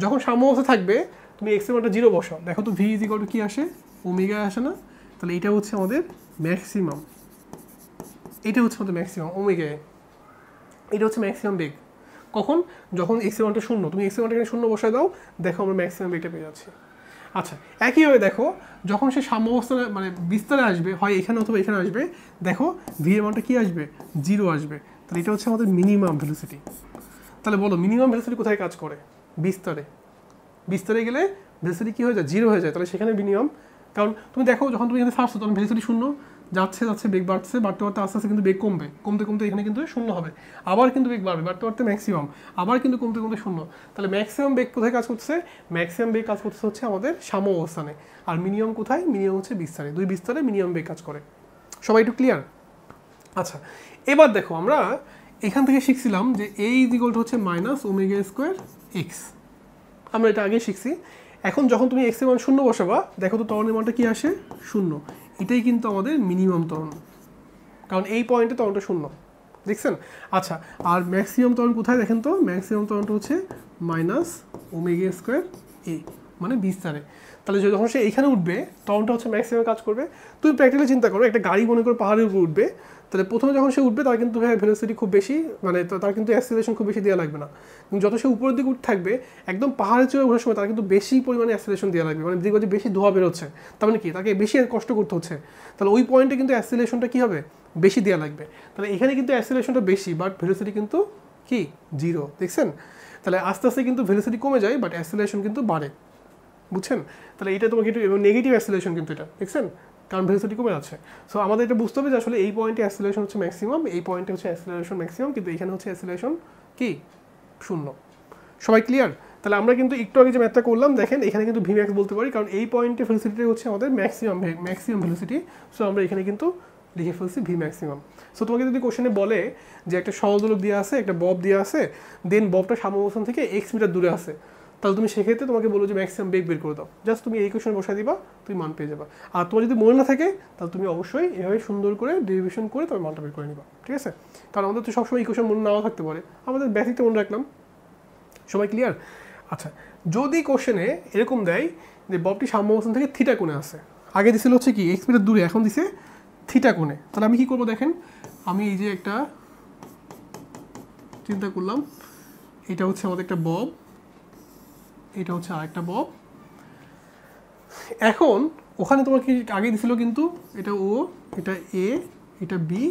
Speaker 1: যখন সাম্য অবস্থা থাকবে তুমি এক্স এর মানটা 0 বসাও, দেখো তো ভি ইজ ইকুয়াল টু কী আসে, ওমেগা আসে না? তাহলে এটা হচ্ছে আমাদের ম্যাক্সিমাম, এটা হচ্ছে আমাদের ম্যাক্সিমাম ওমেগা, এটা হচ্ছে ম্যাক্সিমাম বেগ। কখন? যখন এক্স এর মানটা 0, তুমি এক্স এর মানটা এখানে 0 বসায় দাও, দেখো আমরা ম্যাক্সিমাম বেগটা পেয়ে যাচ্ছি। আচ্ছা, একইভাবে দেখো যখন সে সাম্য অবস্থানে মানে বিস্তারে আসবে, হয় এখানে অথবা এখানে আসবে, দেখো ভি এর মানটা কী আসবে, 0 আসবে। তাহলে এটা হচ্ছে আমাদের মিনিমাম ভেলোসিটি। তাহলে বলো মিনিমাম ভেলোসিটি কোথায় কাজ করে? বিস্তারে। বিস্তারে গেলে ভেলোসিটি কী হয়ে যায়, 0 হয়ে যায়, তাহলে সেখানে মিনিমাম। কারণ তুমি দেখো যখন তুমি এখানে ফার্স্ট তখন ভেলোসিটি 0, যাচ্ছে যাচ্ছে বেগ বাড়তে বাড়তে আস্তে আস্তে কিন্তু বেগ কমবে, কমতে কমতে এখানে কিন্তু 0 হবে, আবার কিন্তু বেগ বাড়বে, বাড়তে ম্যাক্সিমাম, আবার কিন্তু কমতে কমতে 0। তাহলে ম্যাক্সিমাম বেগ কোথায় কাজ করছে? ম্যাক্সিমাম বেগ কাজ করছে হচ্ছে আমাদের সাম্য অবস্থানে, আর মিনিমাম কোথায়? মিনিমাম হচ্ছে বিস্তারে, দুই বিস্তারে মিনিমাম বেগ কাজ করে। সবাই একটু ক্লিয়ার? আচ্ছা, এবার দেখো আমরা এখান থেকে শিখছিলাম যে এ ইজ ইকুয়াল টু হচ্ছে মাইনাস ওমেগা স্কোয়ার এক্স, আমরা এটা আগে শিখছি। এখন যখন তুমি এক্স এর মান 0 বসাবা, দেখো তো ত্বরণের মানটা কি আসে, 0। এটাই কিন্তু আমাদের মিনিমাম ত্বরণ, কারণ এই পয়েন্টে ত্বরণটা 0, দেখছেন? আচ্ছা, আর ম্যাক্সিমাম ত্বরণ কোথায় দেখেন তো? ম্যাক্সিমাম ত্বরণটা হচ্ছে মাইনাস ওমেগা স্কোয়ার এ, মানে বিস্তারে। তাহলে যখন সে এইখানে উঠবে ত্বরণটা হচ্ছে ম্যাক্সিমাম কাজ করবে। তুমি প্র্যাকটিক্যালি চিন্তা করো, একটা গাড়ি মনে করো পাহাড়ের উপর উঠবে, তাহলে প্রথমে যখন সে উঠবে তার কিন্তু ভেলোসিটি খুব বেশি, মানে তার কিন্তু অ্যাক্সিলারেশন খুব বেশি দেওয়া লাগবে না। কিন্তু যত সে উপরের দিকে উঠতে থাকবে, একদম পাহাড়ে চড়ে ওঠার সময় তার কিন্তু বেশি পরিমাণে অ্যাক্সিলারেশন দেওয়া লাগবে, মানে দেখবে যে বেশি ধোঁয়া বেরোচ্ছে, তার মানে কি তাকে বেশি কষ্ট করতে হচ্ছে, তাহলে ওই পয়েন্টে কিন্তু অ্যাক্সিলারেশনটা কী হবে, বেশি দেওয়া লাগবে। তাহলে এখানে কিন্তু অ্যাক্সিলারেশনটা বেশি, বাট ভেলোসিটি কিন্তু কি 0, দেখছেন? তাহলে আস্তে আস্তে কিন্তু ভেলোসিটি কমে যায়, বাট অ্যাক্সিলারেশন কিন্তু বাড়ে, বুঝছেন? তাহলে এটা তোমাকে একটু নেগেটিভ অ্যাক্সিলারেশন কিন্তু এটা, দেখছেন? কারণ ভেলোসিটি কমে যাচ্ছে। সো আমাদের এটা বুঝতে হবে যে আসলে এই পয়েন্টে অ্যাক্সিলারেশন হচ্ছে ম্যাক্সিমাম, এই পয়েন্টে হচ্ছে অ্যাক্সিলারেশন ম্যাক্সিমাম, কিন্তু এখানে হচ্ছে অ্যাক্সিলারেশন কি 0। সবাই ক্লিয়ার? তাহলে আমরা কিন্তু একটু আগে যে ম্যাথটা করলাম, দেখেন এখানে কিন্তু ভি ম্যাক্স বলতে পারি, কারণ এই পয়েন্টে ভেলোসিটি হচ্ছে আমাদের ম্যাক্সিমাম ভেলোসিটি। সো আমরা এখানে কিন্তু লিখে ফেলছি ভি ম্যাক্সিমাম। সো তোমাকে যদি কোশ্চেনে বলে যে একটা সরলদোলক দিয়ে আছে, একটা বব দিয়ে আছে, দেন ববটা সাম্য অবস্থান থেকে এক্স মিটার দূরে আছে, তাহলে তুমি সেক্ষেত্রে তোমাকে বলো যে ম্যাক্সিমাম বেগ বের করে দাও, জাস্ট তুমি এই কোশ্চেন বসাই দিবা, তুমি মান পেয়ে যাবা। আর তোমার যদি মনে না থাকে তাহলে তুমি অবশ্যই এভাবে সুন্দর করে ডেরিভেশন করে তবে মানটা বের করে নিবা, ঠিক আছে? কারণ আমাদের তো সবসময় ইকুয়েশন মনে নাও থাকতে পারে, আমাদের বেসিকটা মনে রাখলাম। সবাই ক্লিয়ার? আচ্ছা, যদি কোশ্চেনে এরকম দেয় যে ববটি সাম্য অবস্থান থেকে থিটা কোণে আছে, আগে দিছিল হচ্ছে কি এক্স মিটার দূরে, এখন দিছে থিটা কোণে, তাহলে আমি কি করবো দেখেন, আমি এই যে একটা চিন্তা করলাম, এটা হচ্ছে আমাদের একটা বব, এটা হচ্ছে আরেকটা বব। এখন ওখানে তোমার কি আগে দিছিল কিন্তু এটা ও, এটা এ, এটা বি,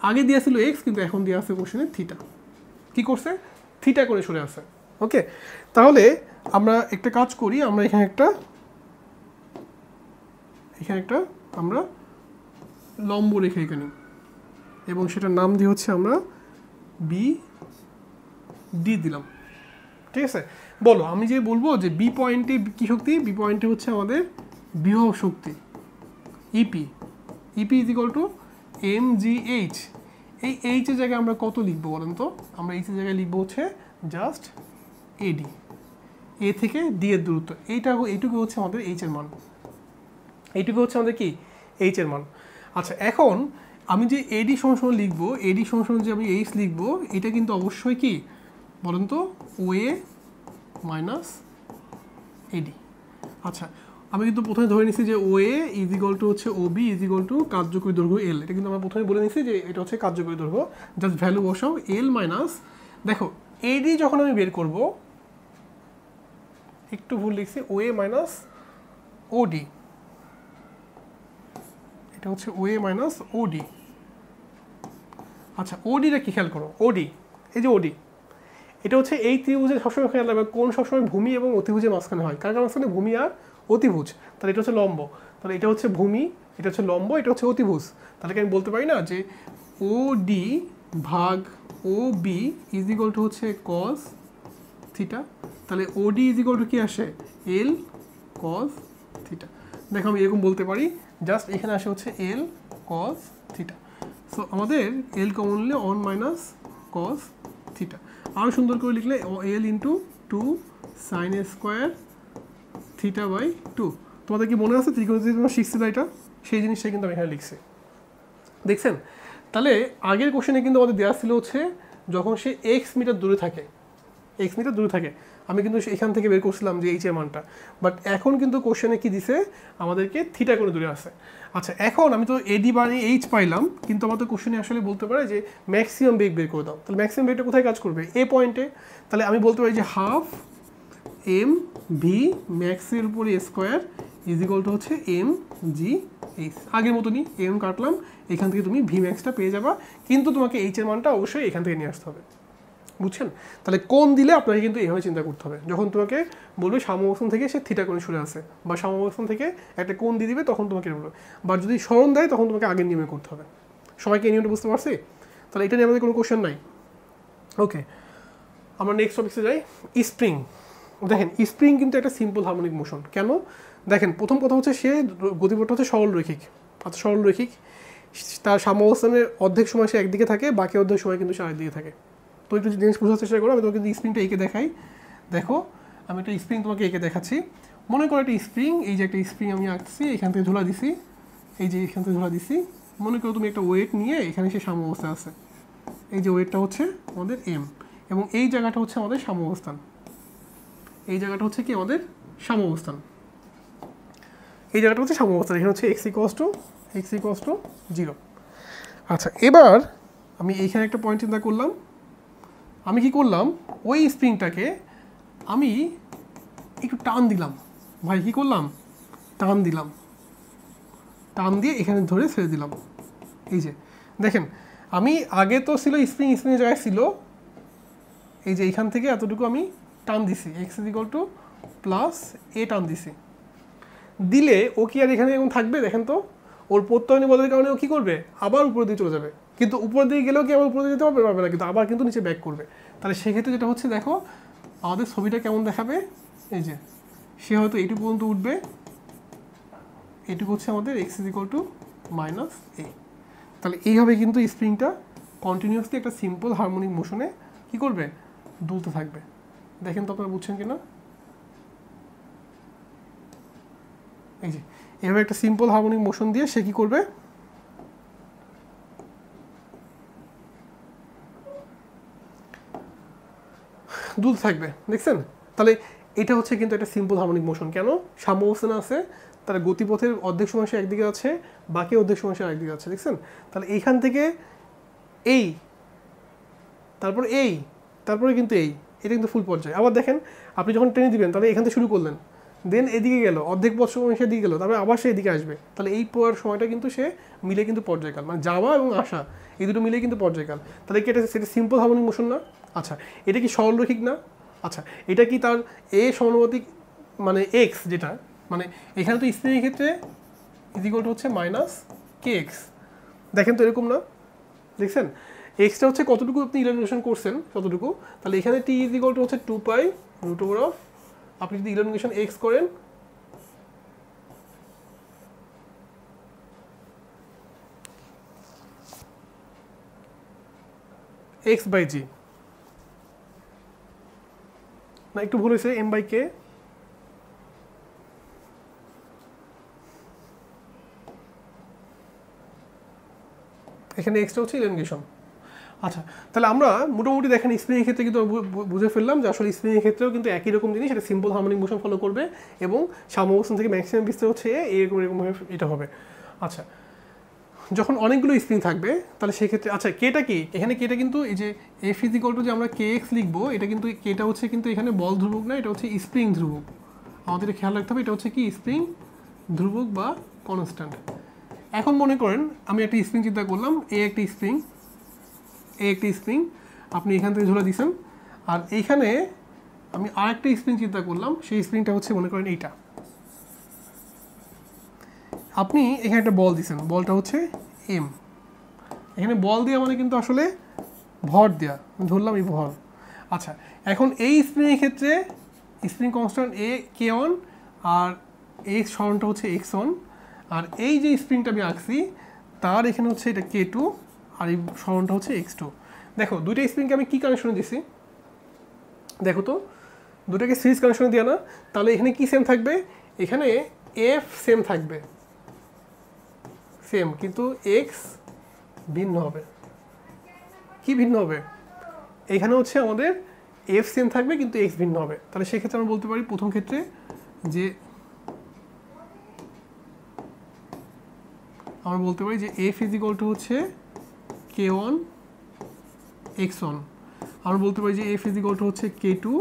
Speaker 1: আগে দিয়েছিল এক্স, কিন্তু এখন দিয়ে আছে কোশ্চেনে থিটা। কি করছে? থিটা করে সরে আসে। ওকে, তাহলে আমরা একটা কাজ করি, আমরা এখানে একটা আমরা লম্ব রেখে এখানে, এবং সেটার নাম দিয়ে হচ্ছে আমরা বি ডি দিলাম, ঠিক আছে? বলো, আমি যে বলবো যে বি পয়েন্টে কী শক্তি, বি পয়েন্টে হচ্ছে আমাদের বিভব শক্তি EP, EP is equal to m g h. এই এইচের জায়গায় আমরা কত লিখবো বলেন তো? আমরা এইচের জায়গায় লিখবো হচ্ছে জাস্ট এডি, এ থেকে ডি এর দূরত্ব, এইটুকু হচ্ছে আমাদের এইচের মান, এইটুকু হচ্ছে আমাদের কি এইচ এর মান। আচ্ছা, এখন আমি যে এডি সমান লিখবো, এডি সমান যে আমি এইচ লিখবো, এটা কিন্তু অবশ্যই কি বলেন তো, ও এ মাইনাস এডি। আচ্ছা, আমি কিন্তু প্রথমে ধরে নিছি যে ও এ ইজ ইকুয়াল টু হচ্ছে ও বি ইজ ইকুয়াল টু কার্যকরী দৈর্ঘ্য এল, এটা কিন্তু আমরা প্রথমে বলে নিছি যে এটা হচ্ছে কার্যকরী দৈর্ঘ্য, জাস্ট ভ্যালু বসাও এল মাইনাস, দেখো এডি যখন আমি বের করব, একটু ভুল লিখছি, ও এ মাইনাস ওডি, এটা হচ্ছে ও এ মাইনাস ওডি। আচ্ছা, ওডিটা কি খেয়াল করো, ওডি, এই যে ওডি, এটা হচ্ছে এই ত্রিভুজের সবসময় খেয়াল রাখবে কোন সবসময় ভূমি এবং অতিভুজের মাঝখানে হয়, কার মাঝখানে ভূমি আর অতিভুজ। তাহলে এটা হচ্ছে লম্ব, তাহলে এটা হচ্ছে ভূমি, এটা হচ্ছে লম্ব, এটা হচ্ছে অতিভুজ। তাহলে কি আমি বলতে পারি না যে ও ডি ভাগ ও বি ইজ ইকুয়াল টু হচ্ছে কস থিটা। তাহলে ও ডি ইজ ইকুয়াল টু কি আসে এল কস থিটা। দেখো আমি এরকম বলতে পারি, জাস্ট এখানে আসে হচ্ছে এল কস থিটা। সো আমাদের এল কমন নিলে 1 মাইনাস কস থিটা। আরও সুন্দর করে লিখলে l into 2 sine square theta by 2। তোমাদের কি মনে আছে ত্রিকোণমিতি তোমরা শিখছিলে এটা, সেই জিনিসটাই কিন্তু আমি এখানে লিখছি, দেখছেন। তাহলে আগের কোশ্চেনে কিন্তু আমাদের দেওয়া ছিল হচ্ছে যখন সে এক্স মিটার দূরে থাকে, এক্স মিটার দূরে থাকে, আমি কিন্তু এখান থেকে বের করছিলাম যে এইচ এর মানটা। বাট এখন কিন্তু কোশ্চেনে কি দিছে আমাদেরকে থিটা করে দূরে আসে। আচ্ছা এখন আমি তো এডি বাই এইচ পাইলাম, কিন্তু আমাদের কোশ্চেনে আসলে বলতে পারে যে ম্যাক্সিমাম বেগ বের করে দাও। তাহলে ম্যাক্সিমাম বেগটা কোথায় কাজ করবে, এ পয়েন্টে। তাহলে আমি বলতে পারি যে হাফ এম ভি ম্যাক্সের উপরে স্কোয়ার ইজ ইকুয়াল টু হচ্ছে এম জি এইচ। আগের মতনই এম কাটলাম, এখান থেকে তুমি ভি ম্যাক্সটা পেয়ে যাবা, কিন্তু তোমাকে এইচ এর মানটা অবশ্যই এখান থেকে নিয়ে আসতে হবে, বুঝছেন। তাহলে কোণ দিলে আপনাকে কিন্তু এইভাবে চিন্তা করতে হবে, যখন তোমাকে বলবে সাম্যাবস্থান থেকে সে থিটা কোণে সরে আসে, বা সাম্যাবস্থান থেকে একটা কোণ দিয়ে দিবে, তখন তোমাকে বলবে। বা যদি স্মরণ দেয় তখন তোমাকে আগের নিয়মে করতে হবে। সবাইকে এই নিয়মটা বুঝতে পারছি? তাহলে এটা নিয়ে আমাদের কোনো কোশ্চেন নাই। ওকে, আমরা নেক্সট টপিক্সে যাই। স্প্রিং। দেখেন স্প্রিং কিন্তু একটা সিম্পল হারমোনিক মোশন। কেন? দেখেন প্রথম কথা হচ্ছে সে গতিপথটা হচ্ছে সরল রৈখিক, সরল রৈখিক। তার সাম্যাবস্থানের অর্ধেক সময় সে একদিকে থাকে, বাকি অর্ধেক সময় কিন্তু সে আরেকদিকে থাকে। তো একটু জিনিস বোঝার চেষ্টা করো। আমি তোমাকে কিন্তু স্প্রিংটা এঁকে দেখাই। দেখো আমি একটা স্প্রিং তোমাকে এঁকে দেখাচ্ছি। মনে করো একটা স্প্রিং, এই যে একটা স্প্রিং আমি আঁকছি, এখান থেকে ঝোলা দিছি, এই যে এখান থেকে ঝোলা দিছি। মনে করো তুমি একটা ওয়েট নিয়ে এখানে সে সাম্যাবস্থায় আছে, এই যে ওয়েটটা হচ্ছে আমাদের এম, এবং এই জায়গাটা হচ্ছে আমাদের সাম্যাবস্থান, এই জায়গাটা হচ্ছে কি আমাদের সাম্যাবস্থান, এই জায়গাটা হচ্ছে সাম্যাবস্থান। এখানে হচ্ছে এক্স ইকুয়ালস টু 0। আচ্ছা এবার আমি এইখানে একটা পয়েন্ট চিন্তা করলাম, আমি কি করলাম ওই স্প্রিংটাকে আমি একটু টান দিলাম, ভাই কি করলাম টান দিলাম, টান দিয়ে এখানে ধরে ছেড়ে দিলাম। এই যে দেখেন আমি আগে তো ছিল স্প্রিংয়ের জায়গায় ছিল, এই যে এইখান থেকে এতটুকু আমি টান দিছি, এক্স ইকুয়াল টু প্লাস এ টান দিছি, দিলে ও কি আর এখানে এখন থাকবে? দেখেন তো ওর প্রত্যয়নী বলের কারণে ও কী করবে, আবার উপরের দিকে চলে যাবে। কিন্তু উপরের দিকে গেলেও কি আবার উপরে যেতে পারবে না, কিন্তু আবার কিন্তু নিচে ব্যাক করবে। তাহলে সেক্ষেত্রে যেটা হচ্ছে দেখো আমাদের ছবিটা কেমন দেখাবে, এই যে সে হয়তো এইটুকু পর্যন্ত উঠবে, এইটুকু হচ্ছে আমাদের এক্স ইকুয়াল টু মাইনাস এ। তাহলে এইভাবে কিন্তু স্প্রিংটা কন্টিনিউয়াসলি একটা সিম্পল হারমোনিক মোশনে কী করবে, দুলতে থাকবে। দেখেন তো আপনারা বুঝছেন কিনা? এই যে এভাবে একটা সিম্পল হারমোনিক মোশন দিয়ে সে কী করবে, দুলতে থাকবে। দেখছেন? তাহলে এটা হচ্ছে কিন্তু একটা সিম্পল হারমোনিক মোশন। কেন? সাম্যাবস্থানে আছে, তার গতিপথের অর্ধেক সময় সে একদিকে আছে, বাকি অর্ধেক সময় সে আরেকদিকে আছে। দেখছেন? তাহলে এইখান থেকে এই, তারপর এই, তারপরে কিন্তু এই, এটা কিন্তু ফুল পর্যায়ে। আবার দেখেন আপনি যখন টেনে দিবেন তাহলে এখান থেকে শুরু করলেন, দেন এদিকে গেল, অর্ধেক পথ সময় সে দিকে গেল, তারপরে আবার সে এদিকে আসবে। তাহলে এই পড়ার সময়টা কিন্তু সে মিলে কিন্তু পর্যায়কাল, মানে যাওয়া এবং আসা এই দুটো মিলে কিন্তু পর্যায়কাল। তাহলে কি এটা সেটা সিম্পল হারমোনিক মোশন না? আচ্ছা এটা কি সরলরৈখিক না? আচ্ছা এটা কি তার এ সমানুপাতিক, মানে এক্স যেটা, মানে এখানে তো স্প্রিংয়ের ক্ষেত্রে ইজ ইকুয়াল টু হচ্ছে মাইনাস কে এক্স। দেখেন তো এরকম না? দেখছেন এক্সটা হচ্ছে কতটুকু আপনি ইলামিনেশন করছেন ততটুকু। তাহলে এখানে টি ইজ ইকুয়াল টু হচ্ছে 2 পাই রুট ওভার অফ, আপনি যদি ইলামিনেশন এক্স করেন এক্স বাই জি, না একটু ভুল হয়েছে, এম বাই কে। এখানে এক্সটা হচ্ছে ইলামিনেশন। আচ্ছা তাহলে আমরা মোটামুটি দেখেন স্প্রিংয়ের ক্ষেত্রে কিন্তু বুঝে ফেললাম যে আসলে স্প্রিংয়ের ক্ষেত্রেও কিন্তু একই রকম জিনিস, এটা সিম্পল হারমোনিক মোশন ফলো করবে এবং সাম্যাবস্থান থেকে ম্যাক্সিমাম বিস্তার হচ্ছে এরকমভাবে এটা হবে। আচ্ছা যখন অনেকগুলো স্প্রিং থাকবে তাহলে সেক্ষেত্রে আচ্ছা কেটা কি, এখানে কেটা কিন্তু এই যে এফ ইজ ইকুয়াল টু যে আমরা কে এক্স লিখবো, এটা কিন্তু কেটা হচ্ছে কিন্তু এখানে বল ধ্রুবক না, এটা হচ্ছে স্প্রিং ধ্রুবক। আমাদের খেয়াল রাখতে হবে এটা হচ্ছে কি স্প্রিং ধ্রুবক বা কনস্ট্যান্ট। এখন মনে করেন আমি একটা স্প্রিং চিন্তা করলাম, একটি স্প্রিং আপনি এখান থেকে ঝোলা দিয়েছেন, আর এইখানে আমি আরেকটা স্প্রিং চিন্তা করলাম, সেই স্প্রিংটা হচ্ছে মনে করেন এইটা। আপনি এখানে একটা বল দিচ্ছেন, বলটা হচ্ছে এম। এখানে বল দেওয়া মানে কিন্তু আসলে ভর দেওয়া, ধরলাম এই ভর। আচ্ছা, এখন এই স্প্রিংয়ের ক্ষেত্রে স্প্রিং কনস্ট্যান্ট এ কে অন, আর এক্স সরণটা হচ্ছে এক্স অন, আর এই যে স্প্রিংটা আমি আঁকছি তার এখানে হচ্ছে এটা কে টু, আর এই সরণটা হচ্ছে এক্স টু। দেখো দুইটা স্প্রিংকে আমি কী কানেকশনে দিছি, দেখো তো দুটাকে সিরিজ কানেকশনে দেওয়া না, তাহলে এখানে কি সেম থাকবে, এখানে এফ সেম থাকবে, সেম, কিন্তু এক্স ভিন্ন হবে। কি ভিন্ন হবে, এখানে হচ্ছে আমাদের এফ সেম থাকবে কিন্তু এক্স ভিন্ন হবে। তাহলে সেক্ষেত্রে আমরা বলতে পারি প্রথম ক্ষেত্রে যে আমরা বলতে পারি যে এফ ইজ ইকুয়াল টু হচ্ছে কে ওয়ান এক্স ওয়ান, আমরা বলতে পারি যে এফ ইজ ইকুয়াল টু হচ্ছে কে টু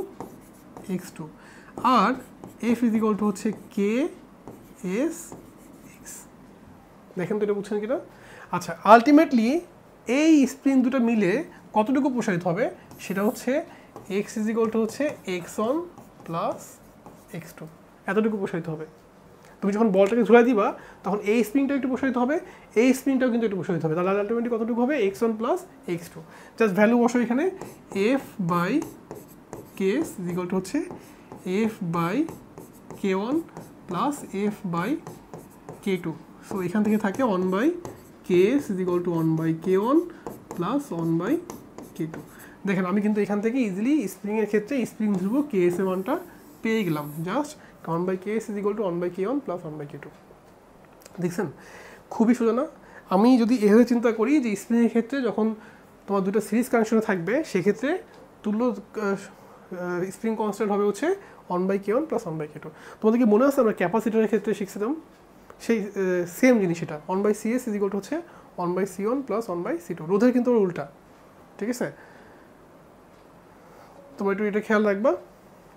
Speaker 1: এক্স টু, আর এফ ইজ ইকুয়াল টু হচ্ছে কে এস এক্স। দেখেন তো এটা বুঝছেন কিনা। আচ্ছা, আলটিমেটলি এই স্প্রিং দুটো মিলে কতটুকু প্রসারিত হবে, সেটা হচ্ছে এক্স ইজ ইকুয়াল টু হচ্ছে x one plus x two, এতটুকু প্রসারিত হবে। তুমি যখন বলটাকে ঝুলাই দিবা তখন এই স্প্রিংটা একটু প্রসারিত হবে, এই স্প্রিংটাও কিন্তু একটু প্রসারিত হবে, তাহলে আলটিমেটলি কতটুকু হবে, x one plus x two. Just value বসো এখানে, f by k is equal to হচ্ছে f by k one plus f by k two. So এখান থেকে থাকে one by k s is equal to one by k one plus one by k two. দেখেন আমি কিন্তু এখান থেকে ইজিলি স্প্রিংয়ের ক্ষেত্রে স্প্রিং ধ্রুব কে এস এর মানটা পেয়ে গেলাম, just one by k s is equal to one by k one plus one by k two. দেখছেন খুবই সোজা না। আমি যদি এভাবে চিন্তা করি যে স্প্রিংয়ের ক্ষেত্রে যখন তোমার দুটো সিরিজ কানেকশনে থাকবে সেক্ষেত্রে তুল্য স্প্রিং কনস্ট্যান্ট হবে হচ্ছে one by k one plus one by k two. তোমাদেরকে মনে আছে আমরা ক্যাপাসিটারের ক্ষেত্রে শিখছিলাম সেই সেম জিনিস, এটা one by c s is equal to হচ্ছে one by c one plus one by c two. রোধের কিন্তু উল্টা, ঠিক আছে, তোমরা একটু এটা খেয়াল রাখবা,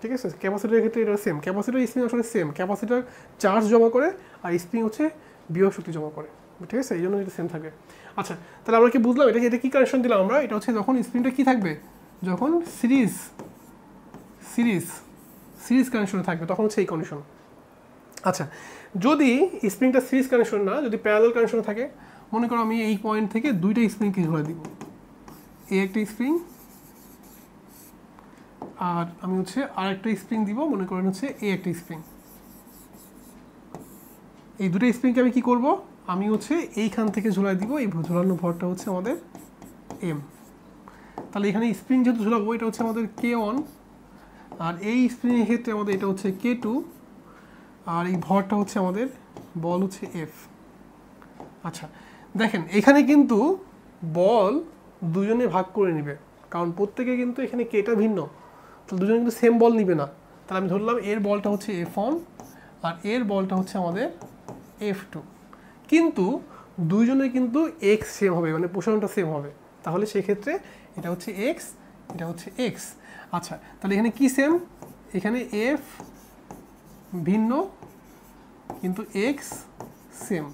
Speaker 1: ঠিক আছে। ক্যাপাসিটারের ক্ষেত্রে এটা সেম, ক্যাপাসিটার স্প্রিং আসলে সেম, ক্যাপাসিটার চার্জ জমা করে আর স্প্রিং হচ্ছে বিভব শক্তি জমা করে, ঠিক আছে, এই জন্য এটা সেম থাকে। আচ্ছা, তাহলে আমরা কি বুঝলাম এটা এটা কি কানেকশন দিলাম আমরা, এটা হচ্ছে যখন স্প্রিংটা কি থাকবে, যখন সিরিজ সিরিজ সিরিজ কানেকশনে থাকবে তখন হচ্ছে এই কন্ডিশন। আচ্ছা, যদি স্প্রিংটা সিরিজ কানেকশন না, যদি প্যারালাল কানেকশনে থাকে, মনে করো আমি এই পয়েন্ট থেকে দুইটা স্প্রিংকে ধরে দিব, এই একটা স্প্রিং আর আমি হচ্ছে আরেকটা স্প্রিং দিব, মনে করেন হচ্ছে এই একটা স্প্রিং। এই দুটো স্প্রিংকে আমি কি করব, আমি হচ্ছে এইখান থেকে ঝুলাই দিব, এই ঝুলানো ভরটা হচ্ছে আমাদের এম। তাহলে এখানে স্প্রিং যেহেতু ঝুলাবো এটা হচ্ছে আমাদের কে ওয়ান, আর এই স্প্রিংয়ের ক্ষেত্রে আমাদের এটা হচ্ছে কে টু, আর এই ভরটা হচ্ছে আমাদের বল হচ্ছে এফ। আচ্ছা, দেখেন এখানে কিন্তু বল দুজনে ভাগ করে নেবে, কারণ প্রত্যেকে কিন্তু এখানে কেটা ভিন্ন, তো দুজনে কিন্তু সেম বল নিবে না। তাহলে আমি ধরলাম এর বলটা হচ্ছে এফ ওয়ান আর এর বলটা হচ্ছে আমাদের এফ টু, কিন্তু দুইজনে কিন্তু এক্স সেম হবে, মানে প্রসারণটা সেম হবে। তাহলে সেক্ষেত্রে এটা হচ্ছে এক্স, এটা হচ্ছে এক্স। আচ্ছা, তাহলে এখানে কি সেম, এখানে এফ ভিন্ন কিন্তু এক্স সেম।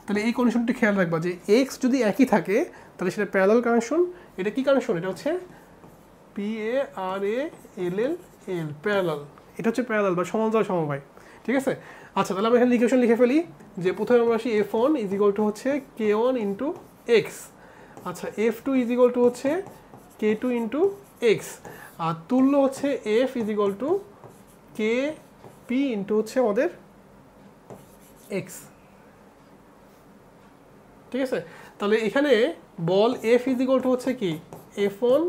Speaker 1: তাহলে এই কন্ডিশনটি খেয়াল রাখবা যে এক্স যদি একই থাকে তাহলে সেটা প্যারালাল কানেকশন। এটা কি কানেকশন, এটা হচ্ছে P A R A L L L, parallel. এটা হচ্ছে প্যারালাল বা সমান্তরাল সমবায়, ঠিক আছে। আচ্ছা, তাহলে আমরা এখানে ইকুয়েশন লিখে ফেলি যে প্রথমে আমরা আসি f one is equal to হচ্ছে কে ওয়ান ইন্টু এক্স, আচ্ছা f two is equal to হচ্ছে কে টু ইন্টু এক্স, আর তুল্য হচ্ছে f is equal to k p into হচ্ছে আমাদের এক্স, ঠিক আছে। তাহলে এখানে বল এফ ইজ ইকুয়াল টু হচ্ছে কি f one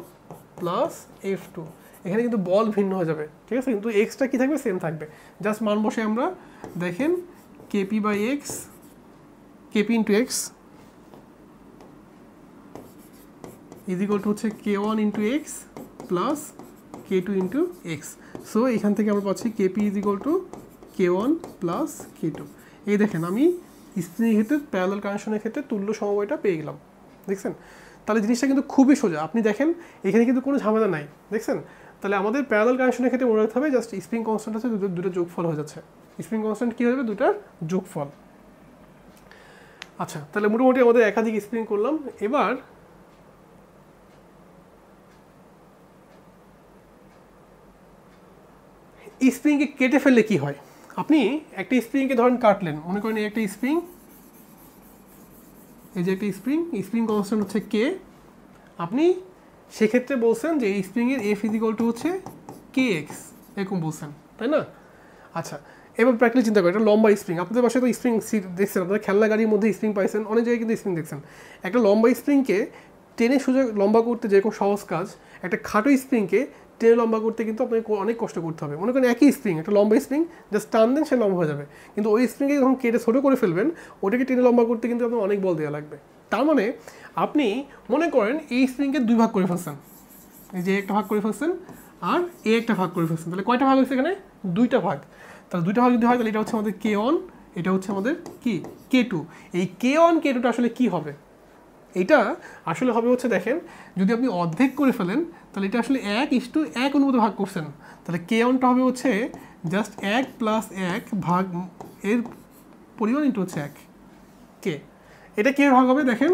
Speaker 1: plus f two, এখানে কিন্তু বল ভিন্ন হয়ে যাবে, ঠিক আছে, কিন্তু এক্সটা কি থাকবে, সেম থাকবে। জাস্ট মান বসে আমরা দেখেন kp by x, kp into x is equal to হচ্ছে k one into x plus k two into x. So এখান থেকে আমরা পাচ্ছি kp is equal to k one plus k two. এই দেখেন আমি স্প্রিংয়ের ক্ষেত্রে প্যারালাল কানেকশনের ক্ষেত্রে তুল্য সমবায়টা পেয়ে গেলাম, দেখছেন। তাহলে জিনিসটা কিন্তু খুবই সোজা, আপনি দেখেন এখানে কিন্তু কোনো ঝামেলা নাই, দেখছেন। তাহলে আমাদের প্যারালাল কানেকশনের ক্ষেত্রে মনে রাখতে হবে জাস্ট স্প্রিং কনস্ট্যান্ট আছে, দুটো যোগফল হয়ে যাচ্ছে, স্প্রিং কনস্ট্যান্ট কী হয়ে যাবে, দুটার যোগফল। আচ্ছা, তাহলে মোটামুটি আমাদের একাধিক স্প্রিং করলাম। এবার স্প্রিংকে কেটে ফেললে কি হয়? আপনি একটা স্প্রিংকে ধরেন কাটলেন, মনে করেন একটা স্প্রিং, এই যে একটা স্প্রিং কনস্ট্যান্ট হচ্ছে কে, আপনি সেক্ষেত্রে বলছেন যে এই স্প্রিংয়ের এফ ইজিক্যাল টু হচ্ছে কে এক্স, এরকম বলছেন, তাই না? আচ্ছা, এবার প্র্যাকটিক্যালি চিন্তা করেন, একটা লম্বা স্প্রিং, আপনাদের বাসায় তো স্প্রিং দেখছেন, আপনারা খেলনা গাড়ির মধ্যে স্প্রিং পাইছেন, অনেক জায়গায় কিন্তু স্প্রিং দেখছেন। একটা লম্বা স্প্রিংকে টেনে সোজা লম্বা করতে যেরকম সহজ কাজ, একটা খাটো স্প্রিংকে টেনে লম্বা করতে কিন্তু আপনাকে অনেক কষ্ট করতে হবে। মনে করেন একই স্প্রিং, একটা লম্বা স্প্রিং, জাস্ট টান দেন সে লম্বা হয়ে যাবে, কিন্তু ওই স্প্রিংকে যখন কেটে ছোটো করে ফেলবেন, ওটাকে টেনে লম্বা করতে কিন্তু আপনার অনেক বল দেওয়া লাগবে। তার মানে আপনি মনে করেন এই স্প্রিংকে দুই ভাগ করে ফেলছেন, এই যে একটা ভাগ করে ফেলছেন আর এ একটা ভাগ করে ফেলছেন, তাহলে কয়টা ভাগ হয়েছে এখানে? দুইটা ভাগ। তাহলে দুইটা ভাগ যদি হয় তাহলে এটা হচ্ছে আমাদের কে ওয়ান, এটা হচ্ছে আমাদের কি কে টু। এই কে ওয়ান কে টুটা আসলে কি হবে? এটা আসলে হবে হচ্ছে, দেখেন, যদি আপনি অর্ধেক করে ফেলেন তাহলে এটা আসলে 1:1 অনুপাতে ভাগ করছেন, তাহলে কে ওয়ানটা হবে হচ্ছে জাস্ট 1+1 ভাগ এর পরিমাণ ইন্টু হচ্ছে 1 কে। এটা কীভাবে ভাগ হবে দেখেন,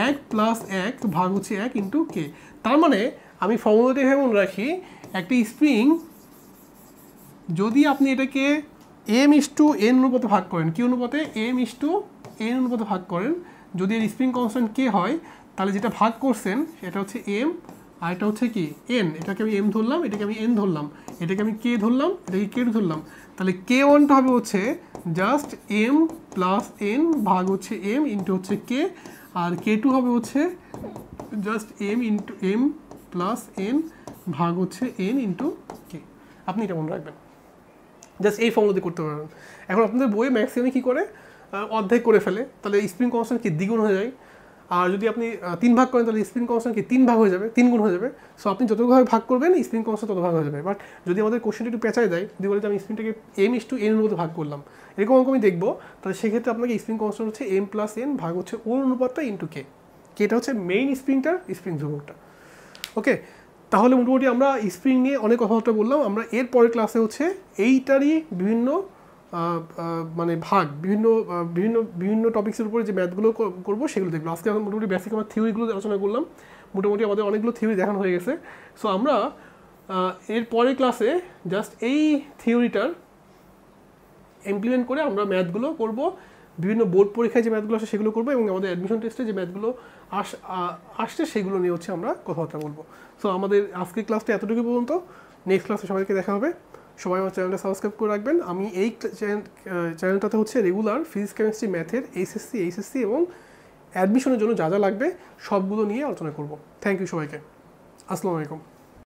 Speaker 1: 1+1 ভাগ হচ্ছে 1 ইন্টু কে। তার মানে আমি ফর্মুলাটি এভাবে মনে রাখি, একটা স্প্রিং যদি আপনি এটাকে m/n অনুপাতে ভাগ করেন, কি অনুপাতে? m/n অনুপাতে ভাগ করেন, যদি এর স্প্রিং কনস্ট্যান্ট কে হয়, তাহলে যেটা ভাগ করছেন এটা হচ্ছে m আর এটা হচ্ছে কি n। এটাকে আমি m ধরলাম, এটাকে আমি n ধরলাম, এটাকে আমি কে ধরলাম, এটাকে কে ধরলাম, তাহলে কে ওয়ানটা হবে হচ্ছে জাস্ট m+n ভাগ হচ্ছে m ইন্টু হচ্ছে কে, আর কে টু হবে হচ্ছে জাস্ট m+n ভাগ হচ্ছে n ইন্টু কে। আপনি এটা মনে রাখবেন, জাস্ট এই ফর্মুলাতে করতে পারবেন। এখন আপনাদের বইয়ে ম্যাক্সিমামে কী করে অর্ধেক করে ফেলে, তাহলে স্প্রিং কনস্ট্যান্ট কি দ্বিগুণ হয়ে যায়। আর যদি আপনি 3 ভাগ করেন তাহলে স্প্রিং কনস্ট্যান্ট কি 3 ভাগ হয়ে যাবে, 3 গুণ হয়ে যাবে। সো আপনি যতভাবে ভাগ করবেন স্প্রিং কনস্ট্যান্ট তত ভাগ হয়ে যাবে। বাট যদি আমাদের কোশ্চেনটা একটু পেঁচায় দেয়, যদি বলে যে আমি স্প্রিংটাকে m/n অনুপাতে ভাগ করলাম, এরকম অঙ্ক আমি দেখবো, তাহলে সেক্ষেত্রে আপনাকে স্প্রিং কনস্ট্যান্ট হচ্ছে m+n ভাগ হচ্ছে ওর অনুপাতটা ইন্টু কে। কেটা হচ্ছে মেইন স্প্রিংটার স্প্রিং ধ্রুবকটা। ওকে, তাহলে মোটামুটি আমরা স্প্রিং নিয়ে অনেক কথাবার্তা বললাম। আমরা এর পরের ক্লাসে হচ্ছে এইটারই বিভিন্ন মানে ভাগ, বিভিন্ন বিভিন্ন বিভিন্ন টপিক্সের উপরে যে ম্যাথগুলো করবো সেগুলো দেখবো। আজকে আমরা মোটামুটি বেসিক আমার থিওরিগুলো আলোচনা করলাম, মোটামুটি আমাদের অনেকগুলো থিওরি দেখানো হয়ে গেছে। সো আমরা এর পরের ক্লাসে জাস্ট এই থিওরিটার ইমপ্লিমেন্ট করে আমরা ম্যাথগুলো করব, বিভিন্ন বোর্ড পরীক্ষায় যে ম্যাথগুলো আসে সেগুলো করবো, এবং আমাদের অ্যাডমিশন টেস্টে যে ম্যাথগুলো আসছে সেগুলো নিয়ে হচ্ছে আমরা কথাবার্তা বলবো। সো আমাদের আজকের ক্লাসটা এতটুকু পর্যন্ত। নেক্সট ক্লাসে সবাইকে দেখা হবে। সবাই আমার চ্যানেলটা সাবস্ক্রাইব করে রাখবেন। আমি এই চ্যানেলটাতে হচ্ছে রেগুলার ফিজিক্স কেমিস্ট্রি ম্যাথের এইচএসসি এবং অ্যাডমিশনের জন্য যা যা লাগবে সবগুলো নিয়ে আলোচনা করব। থ্যাংক ইউ সবাইকে। আসসালামু আলাইকুম।